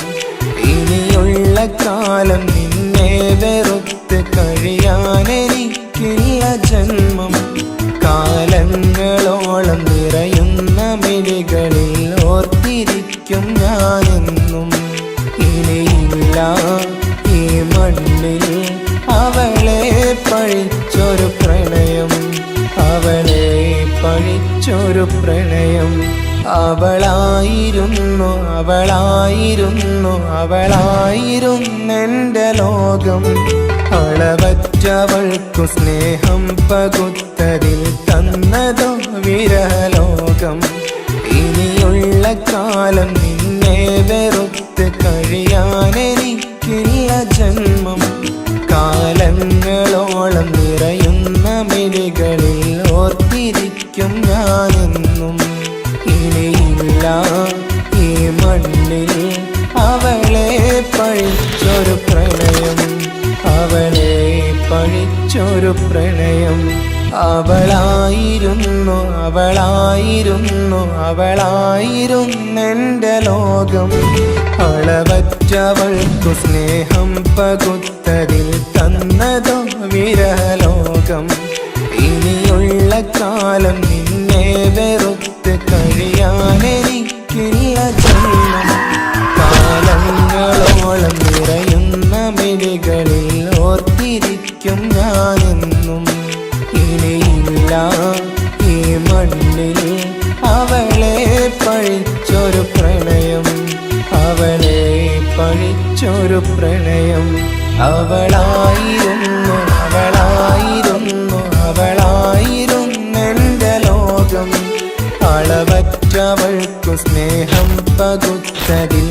Speaker 4: ഇനിയുള്ള കാലം നിന്നെ വെറുത്ത് കഴിയാനെനിക്കില്ല ജന്മം. കാലങ്ങളോളം നിറയുന്ന മിഴികളിൽ ഓർത്തിരിക്കും ഞാനെന്നും. ഇനിയില്ല ഈ മണ്ണിൽ അവളെ പഴിച്ചൊരു പ്രണയം. അവളെ പഴിച്ചൊരു പ്രണയം. അവളായിരുന്നു അവളായിരുന്നു അവളായിരുന്നെന്റെ ലോകം. അളവറ്റവൾക്കു സ്നേഹം പകുത്തതിൽ തന്നതോ വിരഹലോകം. ഇനിയുള്ള കാലം നിന്നെ വെറുത്ത് കഴിയാനെനിക്കില്ല ജന്മം. കാലങ്ങളോളം നിറയുന്ന മിഴികളിൽ ഓർത്തിരിക്കും ഞാനെന്നും. ഇനിയില്ല ഈ മണ്ണിൽ അവളെ പഴിച്ചൊരു പ്രണയം. അവളെ പഴിച്ചൊരു പ്രണയം. അവളായിരുന്നു അവളായിരുന്നു അവളായിരുന്നെന്റെ ലോകം. അളവറ്റവൾക്കു സ്നേഹം പകുത്തതിൽ തന്നതോ വിരഹലോകം. ഇനിയുള്ള കാലം നിന്നെ വെറുത്ത് കഴിയാനെനിക്കില്ല ജന്മം. കാലങ്ങളോളം നിറയുന്ന മിഴികളിൽ ഓർത്തിരിക്കും ഞാനെന്നും. ഇനിയില്ല ഈ മണ്ണിൽ അവളെ പഴിച്ചൊരു പ്രണയം. അവളെ പഴിച്ചൊരു പ്രണയം. അവളായിരുന്നു അവളായിരുന്നു അവളായിരുന്നെന്റെ ലോകം. അളവറ്റവൾക്കു സ്നേഹം പകുത്തതിൽ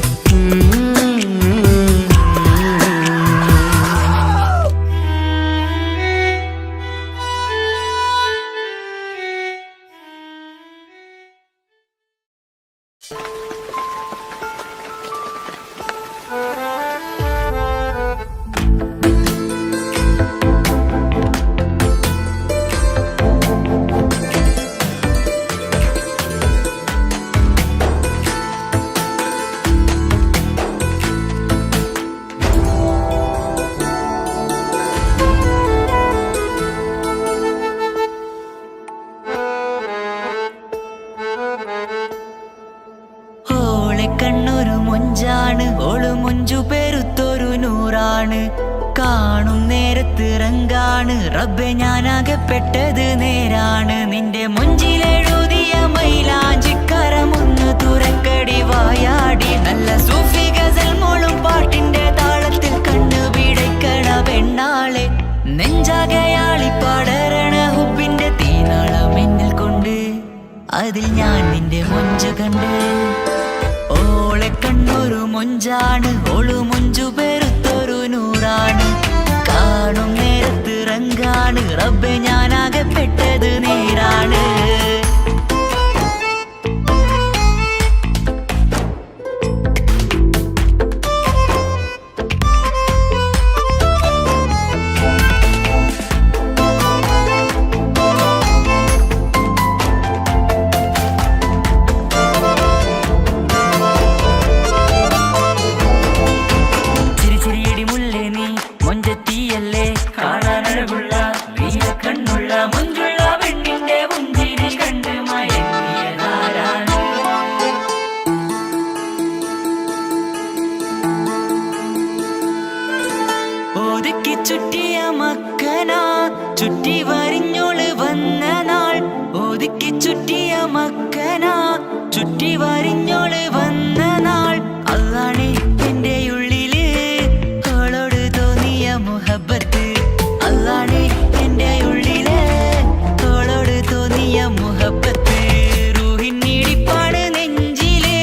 Speaker 2: കണ്ണൊരു മൊഞ്ചാണ്. ഓള് മൊഞ്ചു പെരുത്തൊരു നൂറാണ്. കാണും നേരത്ത് റങ്കാണ്. റബ്ബെ ഞാനാകപ്പെട്ടത് നേരാണ്. നിന്റെ മൊഞ്ചിലെഴുതിയ മൈലാഞ്ചിക്കരമൊന്ന് തുറക്കടി വായാടി. നല്ല സൂഫി ഗസൽ മോളും പാട്ടിന്റെ താളത്തിൽ കണ്ണു പിടയ്ക്കണ പെണ്ണ. പെണ്ണാളെ നെഞ്ചാകയാളി പടരണ ഹുബിന്റെ തീനാളം എന്നിൽ കൊണ്ട് അതിൽ ഞാൻ നിന്റെ മൊഞ്ചു കണ്ട് ഓളെ കണ്ണൊരു മൊഞ്ചാണ് ഓളു മൊഞ്ചു പെരുത്തൊരു നൂറാണ് കാണും നേരത്ത് റങ്കാണ് റബ്ബെ ഞാനാകപ്പെട്ടത് നേരാണ് ഒതുക്കി ചുറ്റിയ മക്കനാ ചുറ്റി വരിഞ്ഞോള് വന്ന നാൾ ഒതുക്കി ചുറ്റിയ മക്കനാ ചുറ്റി വരിഞ്ഞോള് വന്ന നാൾ അല്ലാണേ എന്റെ ഉള്ളില് അവളോട് തോന്നിയ മുഹബത്ത് അല്ലാണേ എന്റെ ഉള്ളില് അവളോട് തോന്നിയ മുഹബത്ത് റൂഹിന്നിടിപ്പാണ് നെഞ്ചില്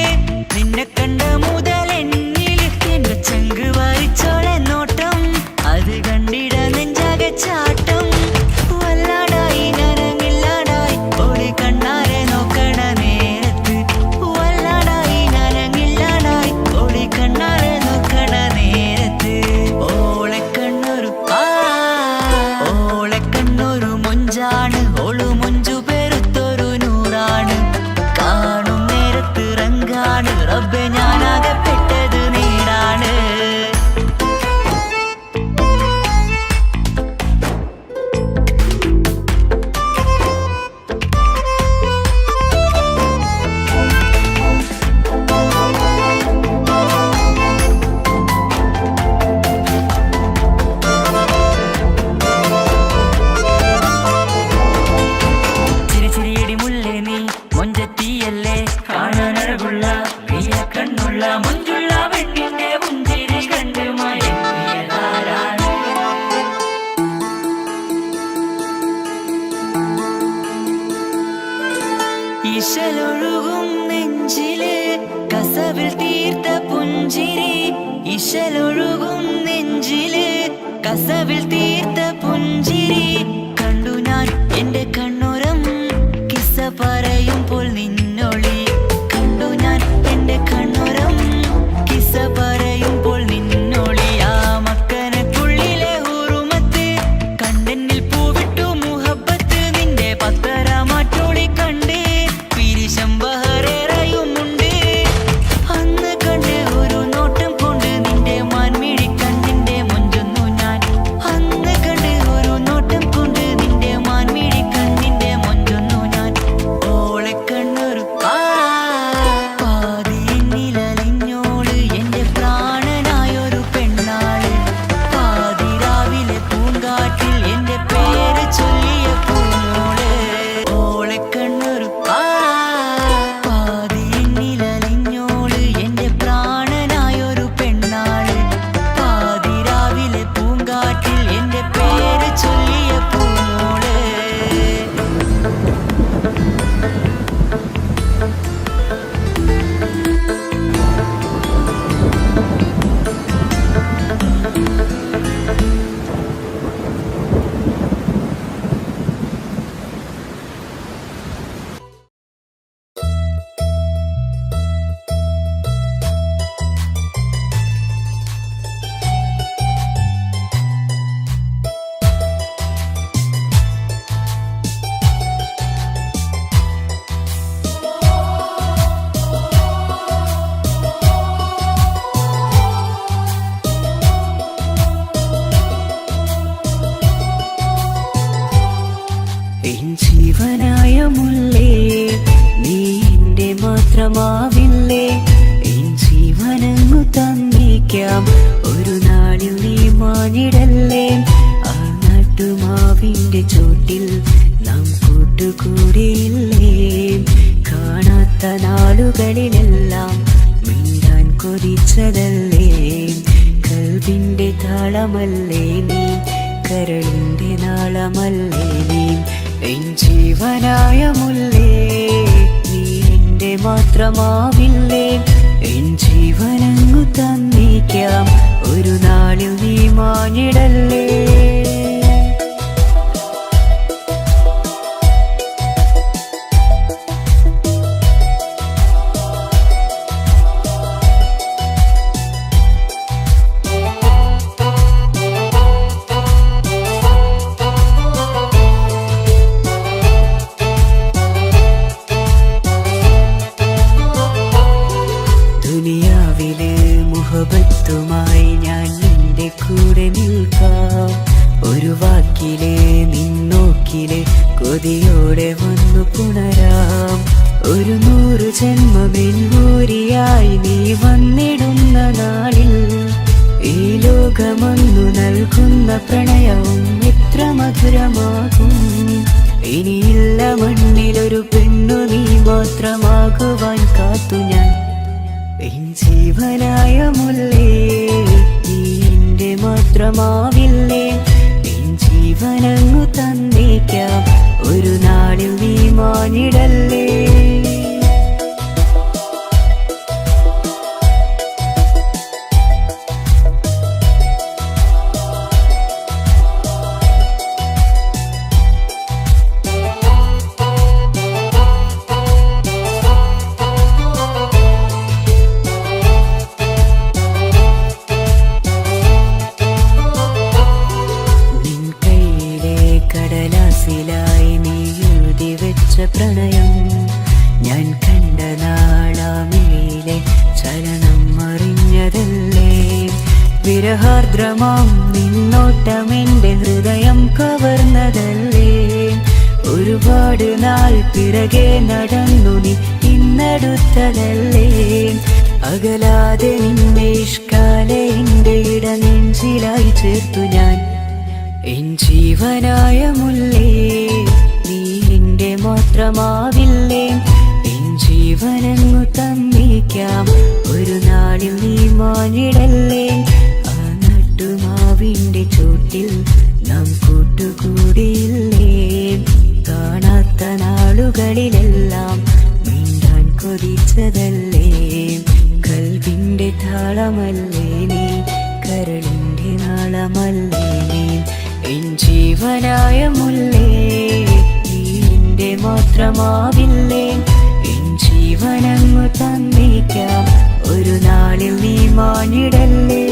Speaker 2: നിന്നെ കണ്ട മുതൽ എന്നില് എന്റെ ചങ്ക് വായിച്ചോളെ നോട്ടം അത് കണ്ടിട നെഞ്ചാകെ ചാട്ടം വല്ലാടായി നനങ്ങില്ലാടായി ഓടി കണ്ണാരെ നോക്കണ നേരത്ത് വല്ലാടായി നനങ്ങില്ലാടായി ഓടി കണ്ണാരെ നോക്കണ നേരത്ത് ഓളെ കണ്ണൊരു മൊഞ്ചാണ് ഓളു മൊഞ്ചു പെരുത്തൊരു നൂറാണ് കാണും നേരത്ത് റങ്കാണ് റബ്ബെ ഞാനാകപ്പെട്ടത് നേരാണ് ഇശലൊഴുകും നെഞ്ചില് കസവിൽ തീർത്ത പുഞ്ചിരി ഇശലൊഴുകും നെഞ്ചില് കസവിൽ തീർത്ത പുഞ്ചിരി കണ്ടു ഞാൻ എന്റെ കണ്ണുരം കിസ്സ പറയുമ്പോൾ നിന്നൊളി കണ്ടു ഞാൻ എന്റെ കണ്ണുരം കിസ്സ പറയുമ്പോൾ നിന്നൊളി ആ മക്കനക്കുള്ളിലെ ഹുറുമത്ത് കണ്ടെന്നിൽ പൂവിട്ടു മുഹബത്ത് നിന്റെ പത്തര മാറ്റോളി കണ്ട് ബഹറേറയുമുണ്ട് അന്ന് കണ്ട് ഒരു നോട്ടം കൊണ്ട് നിന്റെ മാൻമിഴി കണ്ണിന്റെ മൊഞ്ചൊന്നു ഞാൻ അന്ന് കണ്ട് ഒരു നോട്ടം കൊണ്ട് നിന്റെ മാൻമിഴി കണ്ണിന്റെ മൊഞ്ചൊന്നു ഞാൻ ഓളെ കണ്ണൊരു പാതിന്നിലലിഞ്ഞോള് എന്റെ പ്രാണനായൊരു പെണ്ണാള് പാതിരാവിലെ പൂങ്കാറ്റിൽ എന്റെ പേര് ചൊല്ലിയ പൂമോള് ഓളെ കണ്ണൊരു പാതിന്നിലലിഞ്ഞോള് എന്റെ പ്രാണനായൊരു പെണ്ണാള് പാതിരാവിലെ പൂങ്കാറ്റിൽ എന്റെ പേര് ചൊല്ലിയ പൂമോള്
Speaker 5: ജീവനായ മുല്ലേ നീ എന്റെ മാത്രമാവില്ലേ എൻ ജീവനങ്ങു തന്നേക്കാം ഒരു നാളിൽ നീ മാനിടല്ലേ ആ നാട്ടുമാവിന്റെ ചോട്ടിൽ നാം കൂട്ടുകൂടിയില്ലേ കാണാത്ത നാളുകളിലെല്ലാം മിണ്ടാൻ കൊതിച്ചതല്ലേ കൽബ് കൽവിൻ്റെ താളമല്ലേ നീ, കരളിൻ്റെ നാളമല്ലേ നീ, എൻ ജീവനായ മുല്ലേ നീ എൻ്റെ മാത്രമാവില്ലേ, എൻ ജീവനങ്ങു തന്നേക്കാം ഒരു നാളിൽ നീ മാഞ്ഞിടല്ലേ. ദുനിയാവിലെ മുഹബത്തുമായി ഞാൻ നിന്റെ കൂടെ നിൽക്കാം, ഒരു വാക്കിലെ നിന്നോക്കിലെ കൊതിയോടെ വന്നു പുണരാം, ഒരു 100 ജന്മമെൻകൂരിയായി നീ വന്നിടുന്ന നാളിൽ ഈ ലോകമൊന്നു നൽകുന്ന പ്രണയവും എത്ര മധുരമാകും. ഇനിയില്ല മണ്ണിലൊരു പെണ്ണു നീ മാത്രമാകുവാൻ കാത്തു ഞാൻ, എൻ ജീവനായ മുല്ലേ നീ എൻ്റെ മാത്രമാവില്ലേ, എൻ ജീവനങ്ങു തന്നേക്കാം ഒരു നാളിൽ നീ മാഞ്ഞിടല്ലേ. കടലാസിലായി നീ എഴുതി വെച്ച പ്രണയം ഞാൻ കണ്ട നാളാമിഴിയിലെ ചലനം അറിഞ്ഞതല്ലേ, വിരഹാർദ്രമാം നിന്നോട്ടം എൻ്റെ ഹൃദയം കവർന്നതല്ലേ, ഒരുപാട് നാൾ പിറകെ നടന്നു നീ ഇന്നടുത്തതല്ലേ, അകലാതെ നിന്നെ ഇഷ്കാലെ എൻ്റെ ഇടനെഞ്ചിലായി ചേർത്തു ഞാൻ, എൻ ജീവനായ മുല്ലേ നീ എൻ്റെ മാത്രമാവില്ലേ, എൻ ജീവനങ്ങു തന്നേക്കാം ഒരു നാളിൽ നീ മാഞ്ഞിടല്ലേ. ആ നട്ടുമാവിൻ്റെ ചോട്ടിൽ നാം കൂട്ടുകൂടിയില്ലേ, കാണാത്ത നാളുകളിലെല്ലാം മിണ്ടാൻ കൊതിച്ചതല്ലേ, കൽവിൻ്റെ താളമല്ലേ നീ, കരളിൻ്റെ നാളമല്ലേ നീ, എൻ ജീവനായ മുല്ലേ നീ എൻ്റെ മാത്രമാവില്ലേ, എൻ ജീവനങ്ങു തന്നേക്കാം ഒരു നാളിൽ നീ മാഞ്ഞിടല്ലേ.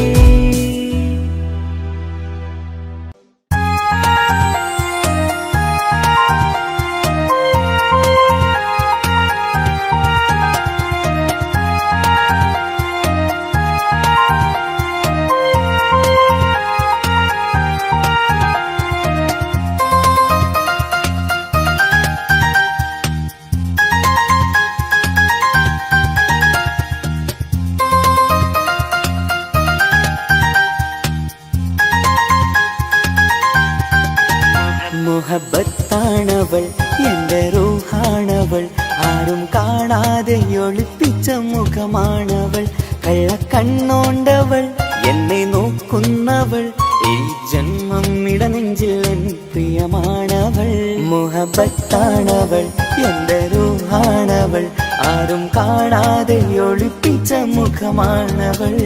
Speaker 1: മുഹബത്താണവൾ എൻ്റെ റൂഹാണവൾ, ആരും കാണാതെ ഒളിപ്പിച്ച മുഖമാണവൾ, കള്ളക്കണ്ണോണ്ടവൾ എന്നെ നോക്കുന്നവൾ, ഈ ജന്മം ഇടനെഞ്ചിൽ എൻ പ്രിയമാണവൾ. മുഹബത്താണവൾ എൻ്റെ റൂഹാണവൾ, ആരും കാണാതെ ഒളിപ്പിച്ച മുഖമാണവൾ.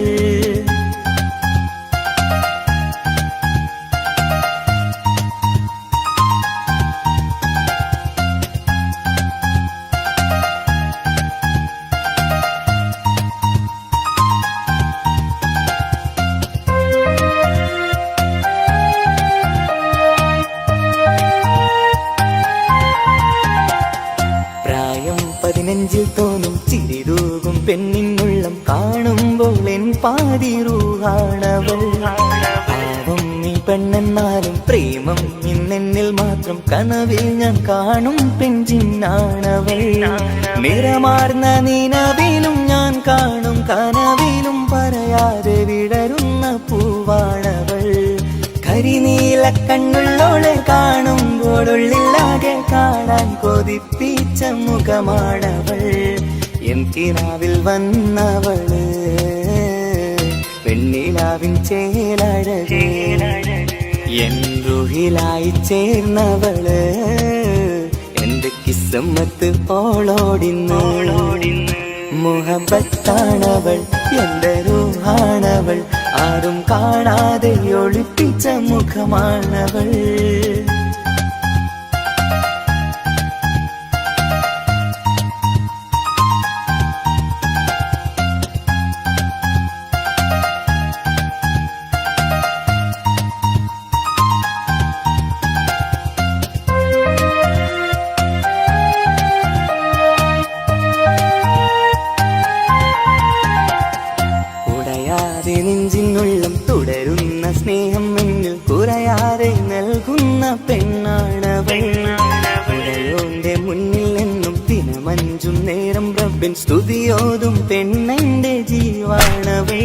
Speaker 1: നെഞ്ചിൽ തോന്നും ചിരിതൂകും പെണ്ണിനുള്ളം കാണുമ്പോൾ എൻ പാതി റൂഹാണവൾ. പാവം നീ പെണ്ണെന്നാലും പ്രേമം ഇന്നെന്നിൽ മാത്രം, കനവിൽ ഞാൻ കാണും പെഞ്ചിന്നാണവൾ. നിറമാർന്ന നിലവിലും ഞാൻ കാണും കനവിലും പറയാതെ വിടരുന്ന പൂവാണവൾ. കരിനീല കണ്ണുള്ളോളെ കാണുമ്പോഴുള്ളിലാകെ കാണാൻ കൊതിപ്പിച്ച മുഖമാണവൾ. എൻ കിനാവിൽ വന്നവള് പെണ്ണിലാവിൻ ചേലഴകേ എൻ റുഹിലായി ചേർന്നവള് എന്റെ കിസ്സമ്മത്ത് ഓളോടിന്ന് മുഹബത്താണവൾ എന്റെ റൂഹാണവൾ ആരും കാണാതെ ഒളിപ്പിച്ച മുഖമാണവൾ നെഞ്ചിനുള്ളം തുടരുന്ന സ്നേഹം എന്നിൽ കുറയാതെ നൽകുന്ന പെണ്ണാണവൾ ഉടയോന്റെ മുന്നിൽ നിന്നും ദിനമഞ്ചും നേരം റബ്ബിൻ സ്തുതിയോതും പെണ്ണെന്റെ ജീവാണവൾ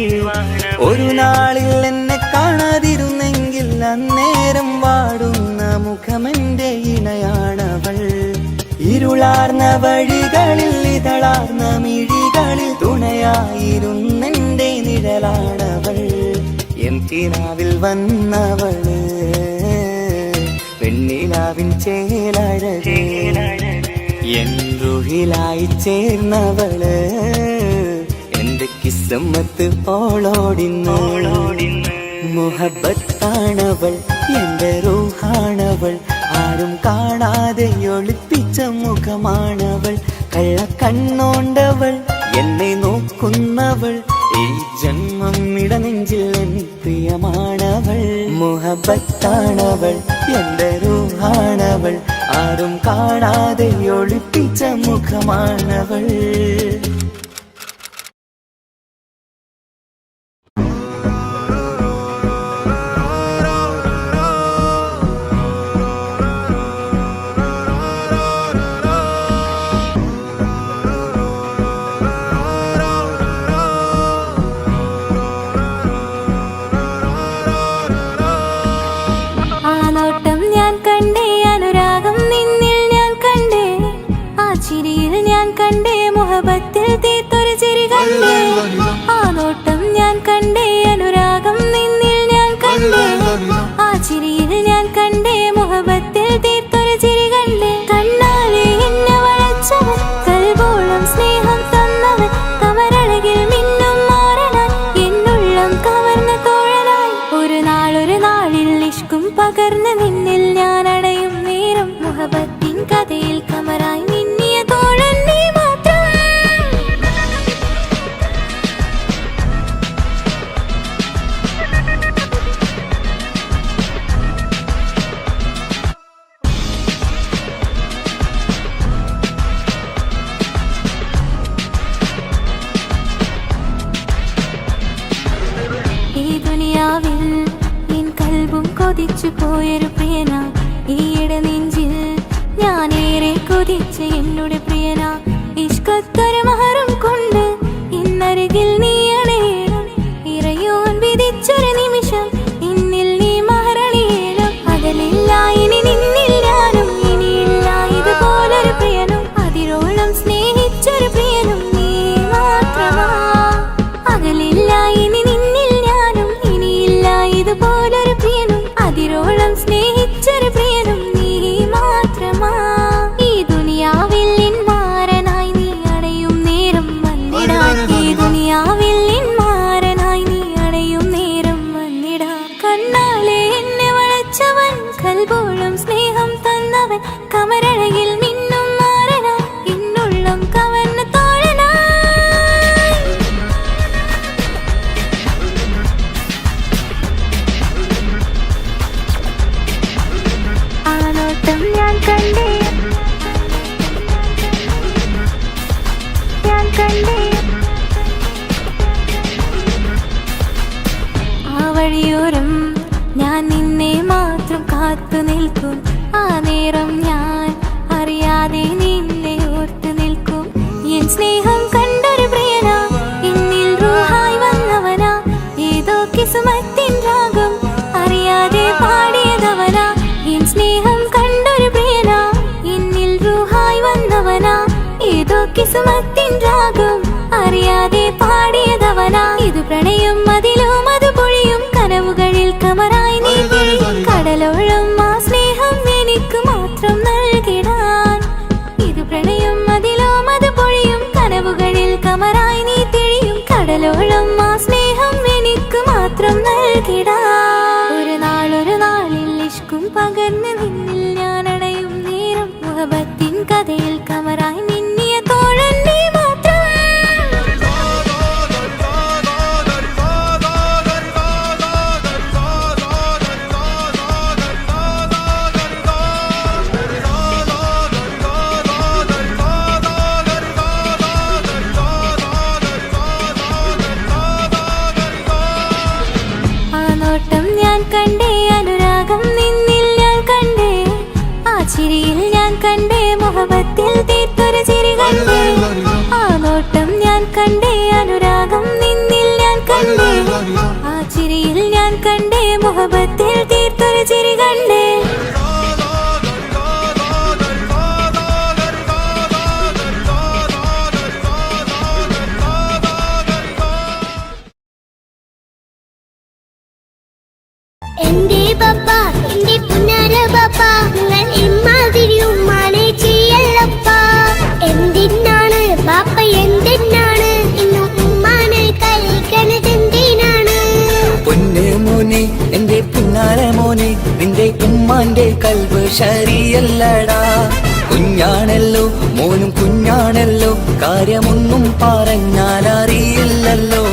Speaker 1: ഒരു നാളിൽ എന്നെ കാണാതിരുന്നെങ്കിൽ അന്നേരം വാടുന്ന മുഖമെന്റെ ഇണയാണവൾ ഇരുളാർന്ന വഴികളിൽ ഇതളാർന്ന മിഴികളിൽ തുണയായിരുന്നെന്റെ നിഴലാണവൾ എൻ കിനാവിൽ വന്നവള് പെണ്ണിലാവിൻ ചേലഴകേ എൻ റുഹിലായി ചേർന്നവള് എന്റെ കിസ്സമ്മത്ത് ഓളോടിന്ന് മുഹബത്താണവൾ എന്റെ റൂഹാണവൾ ആരും കാണാതെ ഒളിപ്പിച്ച മുഖമാണവൾ കള്ളക്കണ്ണോണ്ടവൾ എന്നെ നോക്കുന്നവൾ ഈ ജന്മം ഇടനെഞ്ചിൽ എൻ പ്രിയമാണവൾ മുഹബത്താണവൾ എന്റെ റൂഹാണവൾ ആരും കാണാതെ ഒളിപ്പിച്ച മുഖമാണവൾ
Speaker 3: മുഹബത്തിൽ തീർത്തൊരു ചിരി കണ്ടേ ആ നോട്ടം ഞാൻ കണ്ടേ അനുരാഗം നിന്നിൽ ഞാൻ കണ്ടേ ആ ചിരിയിൽ ഞാൻ കണ്ടേ മുഹബത്തിൽ തീർത്തൊരു ചിരി കണ്ടേ കണ്ണാലെ എന്നെ വളച്ചവൻ കൽബോളം സ്നേഹം തന്നവൻ കമരഴകിൽ മിന്നും മാറനാൻ എന്നുള്ളം കവർന്ന തോഴനായി ഒരു നാളിൽ ഇഷ്കും പകർന്ന് നിന്നിൽ ഞാൻ അടയും നേരം മുഹബത്തിൻ കഥയിൽ കമറായി മിന്നിയ തോഴൻ നീ മാത്രം കൊതിച്ചു പോയൊരു പ്രിയന ഈയിടെ നെഞ്ചിൽ ഞാനേറെ കൊതിച്ച എന്നോട് പ്രിയന ഇഷ്കത്തൊരു മഹറും കൊണ്ട് ഇന്നരികിൽ നീ അണയണം ഇറയോൻ വിധിച്ചൊരു നിമിഷം ഇന്നിൽ നീ മഹറണിയേണം അകലില്ല ഇനി നിന്നിൽ ഞാനും ഇനിയില്ല ഇതുപോലൊരു പ്രിയനും അതിരോളം സ്നേഹിച്ചൊരു പ്രിയനും നീ മാത്രമാ അകലില്ല ഇനി നിന്നിൽ ഞാനും ഇനിയില്ല ഇതുപോലൊരു പ്രിയനും അതിരോളം സ്നേഹിച്ചൊരു പ്രിയനും നീ മാത്രമാ ഈ ദുനിയാവിൽ മാറനായി നീ അടയും നേരം വന്നിടാൻ ഈ ദുനിയാവിൽ മാറനായി നീ അടയും നേരം വന്നിടാൻ കണ്ണാലെ എന്നെ വളച്ചവൻ കൽബോളം സ്നേഹം തന്നവൻ കമരഴകിൽ മിന്നും മാറനായി എന്നുള്ളം കവർന്ന തോഴനായി ഞാൻ കണ്ടേ ആ വഴിയോരം ഞാൻ നിന്നെ മാത്രം കാത്തു നിൽക്കും ആ നേരം ഞാൻ അറിയാതെ നിന്നെ ഓർത്തു നിൽക്കും എൻ സ്നേഹം കണ്ടൊരു പ്രിയന എന്നിൽ റൂഹായി വന്നവനാ ഏതോ കിസ്മത്തിൻ രാഗം അറിയാതെ പാടിയതവനാ എൻ സ്നേഹം കണ്ടൊരു പ്രിയന എന്നിൽ റൂഹായി വന്നവനാ ഏതോ കിസ്മത്തിൻ രാഗം അറിയാതെ പാടിയതവനാ ഇത് പ്രണയം അതിലും കമറായി നീ തിരിയും കടലോളം ആ സ്നേഹം എനിക്ക് മാത്രം നൽകിടാൻ ഇത് പ്രണയം അതിലോ മത് പൊഴിയും കനവുകളിൽ കമറായി നീ തിരിയും കടലോളം ആ സ്നേഹം എനിക്ക് മാത്രം നൽകിടാൻ ഒരു നാളിൽ ഇഷ്കും പകർന്ന് നിന്നിൽ ഞാൻ അണയും നേരം മുഹബത്തിൻ കഥയിൽ കമറായി മിന്നിയ തോഴൻ നീ മാത്രം കണ്ടേ അനുരാഗം നിന്നിൽ ഞാൻ കണ്ടേ ആ ചിരിയിൽ ഞാൻ കണ്ടേ മുഹബത്തിൽ തീർത്തൊരു ചിരി കണ്ടേ ആ നോട്ടം ഞാൻ കണ്ടേ അനുരാഗം നിന്നിൽ ഞാൻ കണ്ടേ ആ ചിരിയിൽ ഞാൻ കണ്ടേ മുഹബത്തിൽ തീർത്തൊരു ചിരി കണ്ടേ
Speaker 10: എന്റെ പപ്പ എന്റെ പുന്നാര പപ്പ നിങ്ങൾ ഇമ്മാതിരി ഉമ്മാനെ ചെയ്യല്ലപ്പ എന്തിനാണ് പാപ്പ എന്തിനാണ് ഇന്നും ഉമ്മാനെ കളിക്കണത് എന്തിനാണ്
Speaker 1: പൊന്നെ മോനെ എന്റെ പുന്നാര മോനെ നിന്റെ ഉമ്മാന്റെ കൽബ് ശരിയല്ലടാ കുഞ്ഞാണല്ലോ മോനും കുഞ്ഞാണല്ലോ കാര്യമൊന്നും പറഞ്ഞാൽ അറിയില്ലല്ലോ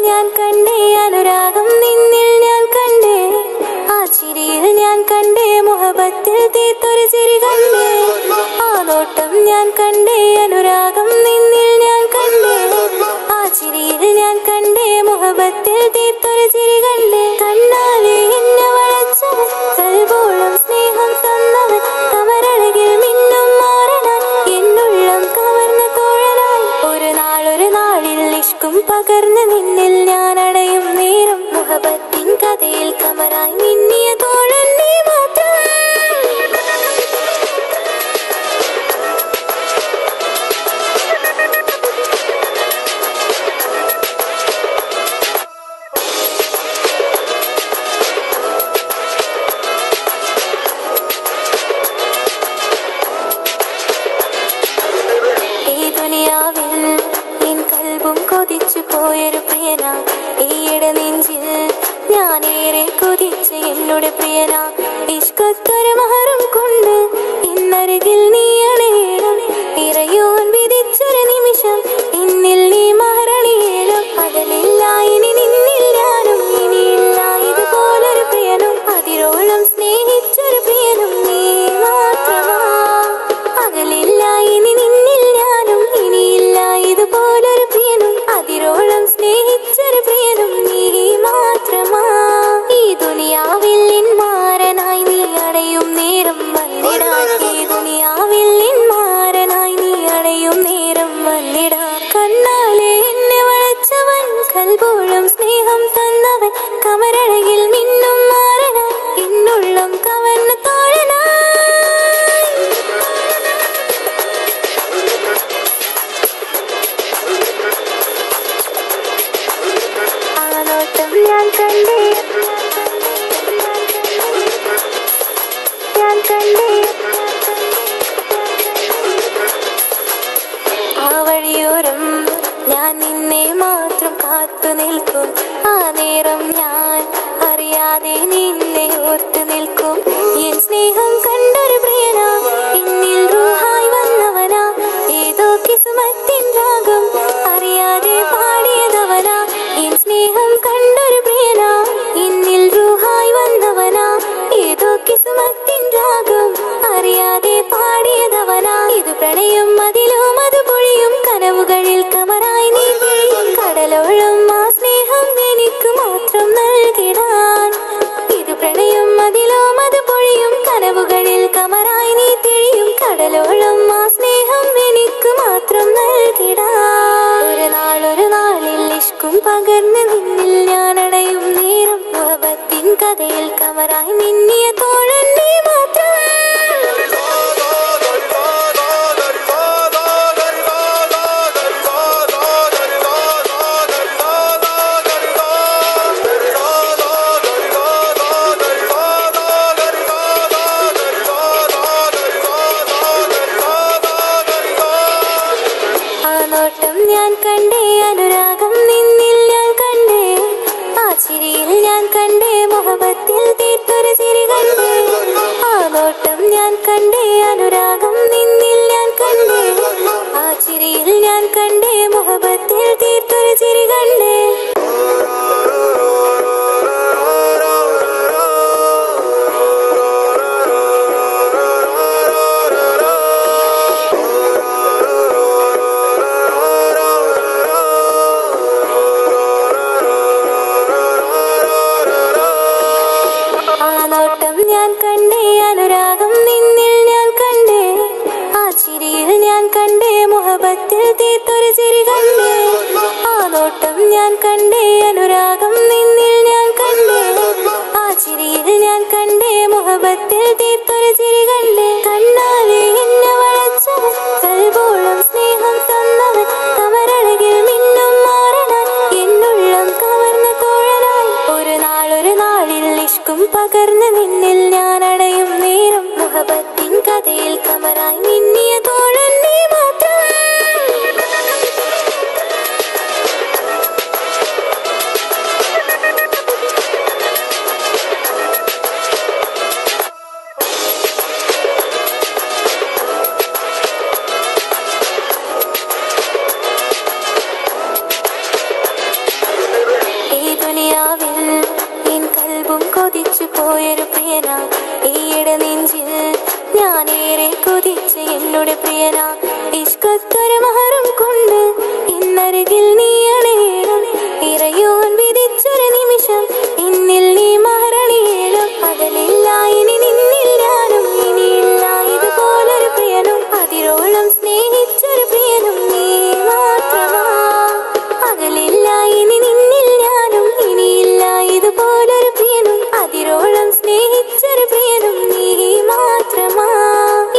Speaker 3: ഞാൻ കണ്ടേ അനുരാഗം നിന്നിൽ ഞാൻ കണ്ടേ ആ ചിരിയിൽ ഞാൻ കണ്ടേ മുഹബത്തിൽ തീർത്തൊരു ചിരി കണ്ടേ ആ നോട്ടം ഞാൻ കണ്ടേ അനുരാഗം നിന്നിൽ ഞാൻ കണ്ടേ ആ ചിരിയിൽ ഞാൻ കണ്ടേ മുഹബത്തിൽ തീർത്തൊരു ചിരി കണ്ടേ കണ്ണാലെ എന്നെ വളച്ചവൻ കൽബോളം സ്നേഹം തന്നവൻ കമരഴകിൽ മിന്നും മാറനാൻ എന്നുള്ളം കവർന്ന തോഴനായി ഒരു നാളിൽ ഇഷ്കും പകർന്ന് നിന്നിൽ ഞാൻ അടയും നേരം മുഹബത്തിൻ കഥയിൽ കമറായി മിന്നിയ തോഴൻ നീ മാത്രം ഈ ദുനിയാവിൽ എൻ കൽബും കൊതിച്ചു പോയൊരു പ്രിയന ഈയിടെ നെഞ്ചിൽ ഞാനേറെ കൊതിച്ച് എന്നോട് പ്രിയന ഇഷ്കത്തൊരു മഹറും കൊണ്ട് ഇന്നരികിൽ നീ അണയണം ഇറയോൻ വിധിച്ചൊരു നിമിഷം ഇന്നിൽ നീ മഹറണിയേലും അതിലില്ല ഇനി നിന്നിൽ ഞാനും ഇനിയില്ല ഇതുപോലൊരു പ്രിയനും അതിരോളം സ്നേഹിച്ചൊരു പ്രിയനും നീ മാത്രമാ അകലില്ല ഇനി നിന്നിൽ ഞാനും ഇനിയില്ല ഇതുപോലൊരു പ്രിയനും അതിരോളം സ്നേഹിച്ചൊരു പ്രിയനും നീ മാത്രമാ ഈ ദുനിയാവിൽ മാരനായി നീ അടയും നേരം വന്നിടാൻ ഈ ദുനിയാവിൽ മാരനായി നീ അടയും നേരം വന്നിടാൻ കണ്ണാലെ എന്നെ വളച്ചവൻ കൽബോളം സ്നേഹം തന്നവൻ കമരഴകിൽ മിന്നും മാറനാൻ എന്നുള്ളം കവർന്ന തോഴനായി ആ നോട്ടം ഞാൻ കണ്ടേ ഞാൻ കണ്ടേ ആ വഴിയോരം ഞാൻ നിന്നെ മാത്രം കാത്തു നിൽക്കും ആ നേരം ഞാൻ അറിയാതെ നിന്നെ ഓർത്തു നിൽക്കും എൻ സ്നേഹം കണ്ടൊരു പ്രിയനാ എന്നിൽ റൂഹായി വന്നവനാ ഏതോ കിസ്മത്തിൻ രാഗം അറിയാതെ പാടിയതവനാ എൻ സ്നേഹം കണ്ടൊരു പ്രിയനാ എന്നിൽ റൂഹായി വന്നവനാ ഏതോ കിസ്മത്തിൻ രാഗം അറിയാതെ പാടിയതവനാ ഇത് പ്രണയം അതിലോ മത് പൊഴിയും കനവുകളിൽ കമറായി നീ തിരിയും കടലോളം ആ സ്നേഹം എനിക്ക് മാത്രം നൽകിടാൻ ഇത് പ്രണയം അതിലോ മത് പൊഴിയും കനവുകളിൽ കമറായി നീ തിരിയും കടലോളം ആ സ്നേഹം എനിക്ക് മാത്രം നൽകിടാൻ ഒരു നാൾ ചിരിയിൽ ഞാൻ കണ്ടേ മുഹബത്തിൽ തീർത്തൊരു ചിരി കണ്ടേ ആ നോട്ടം ഞാൻ കണ്ടേ അനുരാഗം നിന്നിൽ ഞാൻ കണ്ടേ ആ ചിരിയിൽ ഞാൻ കണ്ടേ മുഹബത്തിൽ തീർത്തൊരു ചിരി കണ്ടേ ഞാൻ കണ്ടേ അനുരാഗം നിന്നിൽ ഞാൻ കണ്ടേ ആ ചിരിയിൽ ഞാൻ കണ്ടേ മുഹബത്തിൽ തീർത്തൊരു ചിരി കണ്ടേ ആ നോട്ടം ഞാൻ കണ്ടേ അനുരാഗം നിന്നിൽ ഞാൻ കണ്ടേ ആ ചിരിയിൽ ഞാൻ കണ്ടേ മുഹബത്തിൽ തീർത്തൊരു ചിരി കണ്ടേ കണ്ണാലെ എന്നെ വളച്ചവൻ കൽബോളം സ്നേഹം തന്നവൻ കമരഴകിൽ മിന്നും മാറനാൻ എന്നുള്ളം കവർന്ന തോഴനായി ഒരു നാളിൽ ഇഷ്കും പകർന്ന് നിന്നിൽ ഞാൻ അടയും നേരം മുഹബത്തിൻ കഥയിൽ കമറായി മിന്നിയ തോഴൻ നീ മാത്രം ഈ ദുനിയാവിൽ എൻ കൽബും കൊതിച്ചു പോയൊരു പ്രിയനാ ഈയിടെ നെഞ്ചിൽ ഞാനേറെ കൊതിച്ച് എന്നോട് പ്രിയനാ ഇഷ്കത്തൊരു മഹറും കൊണ്ട് ഇന്നരികിൽ നീ അണയണം ഇറയോൻ വിധിച്ചൊരു നിമിഷം എന്നിൽ നീ മഹറണിയേണം പകലില്ല ഇനി നിന്നിൽ ഞാനും ഇനിയില്ല ഇതുപോലൊരു പ്രിയനും അതിരോളം സ്നേഹിച്ചൊരു പ്രിയനും നീ മാത്രമാ പകലില്ല ഇനി നിന്നിൽ ഞാനും ഇനിയില്ല ഇതുപോലൊരു പ്രിയനും അതിരോളം സ്നേഹിച്ചൊരു പ്രിയനും നീ മാത്രമാ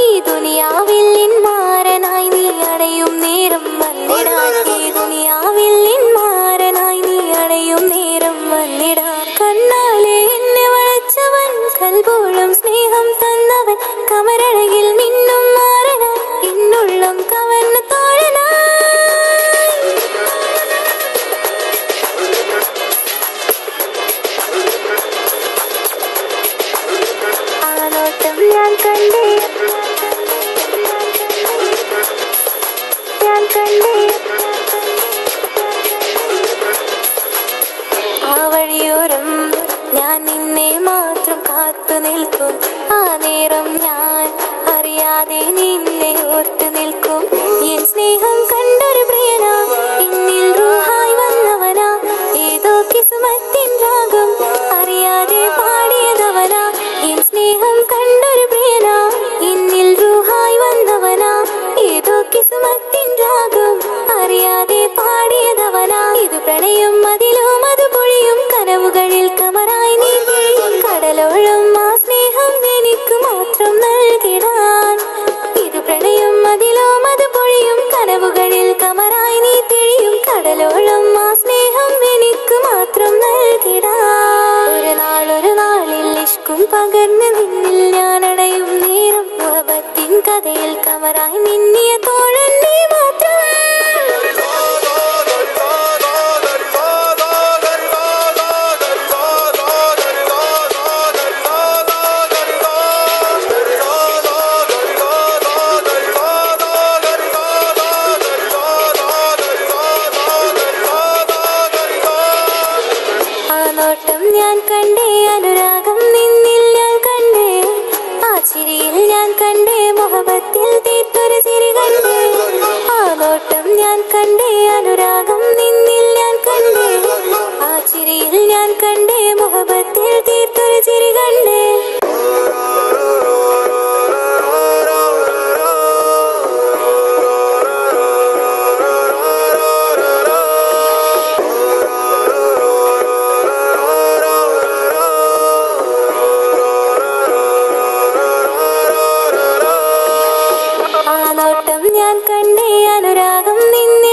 Speaker 3: ഈ ദുനിയാവിൽ മാറനായി നീ അടയും നേരം വന്നിടാൻ ഈ ദുനിയാവിൽ മാറനായി നീ അടയും നേരം വന്നിടാൻ കണ്ണാലെ എന്നെ വളച്ചവൻ കൽബോളം സ്നേഹം തന്നവൻ കമരഴകിൽ മിന്നും മാറനാൻ എന്നുള്ളം കവർന്ന തോഴനായി ആ നോട്ടം ഞാൻ കണ്ടേ ഞാൻ കണ്ടേ ആ വഴിയോരം ഞാൻ നിന്നെ മാത്രം കാത്തു നിൽക്കും ആ നേരം ഞാൻ അറിയാതെ നിന്നെ ഓർത്തു നിൽക്കും എൻ സ്നേഹം കണ്ടൊരു പ്രിയനാ എന്നിൽ റൂഹായി വന്നവനാ ഏതോ കിസ്മത്തിൻ രാഗം അറിയാതെ പാടിയതവനാ എൻ സ്നേഹം കണ്ടൊരു പ്രിയനാ എന്നിൽ റൂഹായി വന്നവനാ ഏതോ കിസ്മത്തിൻ രാഗം അറിയാതെ പാടിയതവനാ ഇത് പ്രണയം അതിലും അത് പൊഴിയും കനവുകളിൽ കമറായി നീ പൊഴിയും കടലോളം ആ സ്നേഹം എനിക്ക് മാത്രം നൽകിടാൻ ഇത് പ്രണയം അതിലും അത് പൊഴിയും കനവുകളിൽ കമറായി നീ തിഴിയും കടലോളം ആ സ്നേഹം എനിക്ക് മാത്രം നൽകിടാൻ ഒരു നാളിൽ ഇഷ്കും പകർന്ന് നിന്നിൽ ഞാൻ അടയും നേരം മുഹബത്തിൻ കഥയിൽ കമറായി മിന്നിയ തോഴൻ നീ മാത്രം ആ നോട്ടം ഞാൻ കണ്ടേ അനുരാഗം നിന്നിൽ ഞാൻ കണ്ടേ ആ ചിരിയിൽ ഞാൻ കണ്ടേ മുഹബത്തിൽ തീർത്തൊരു ചിരി കണ്ടേ ആ നോട്ടം ഞാൻ കണ്ടേ അനുരാഗം നിന്നിൽ ഞാൻ കണ്ടേ ആ ചിരിയിൽ ഞാൻ കണ്ടേ മുഹബത്തിൽ തീർത്തൊരു ചിരി കണ്ടേ ആ നോട്ടം ഞാൻ കണ്ടേ അനുരാഗം നിന്നിൽ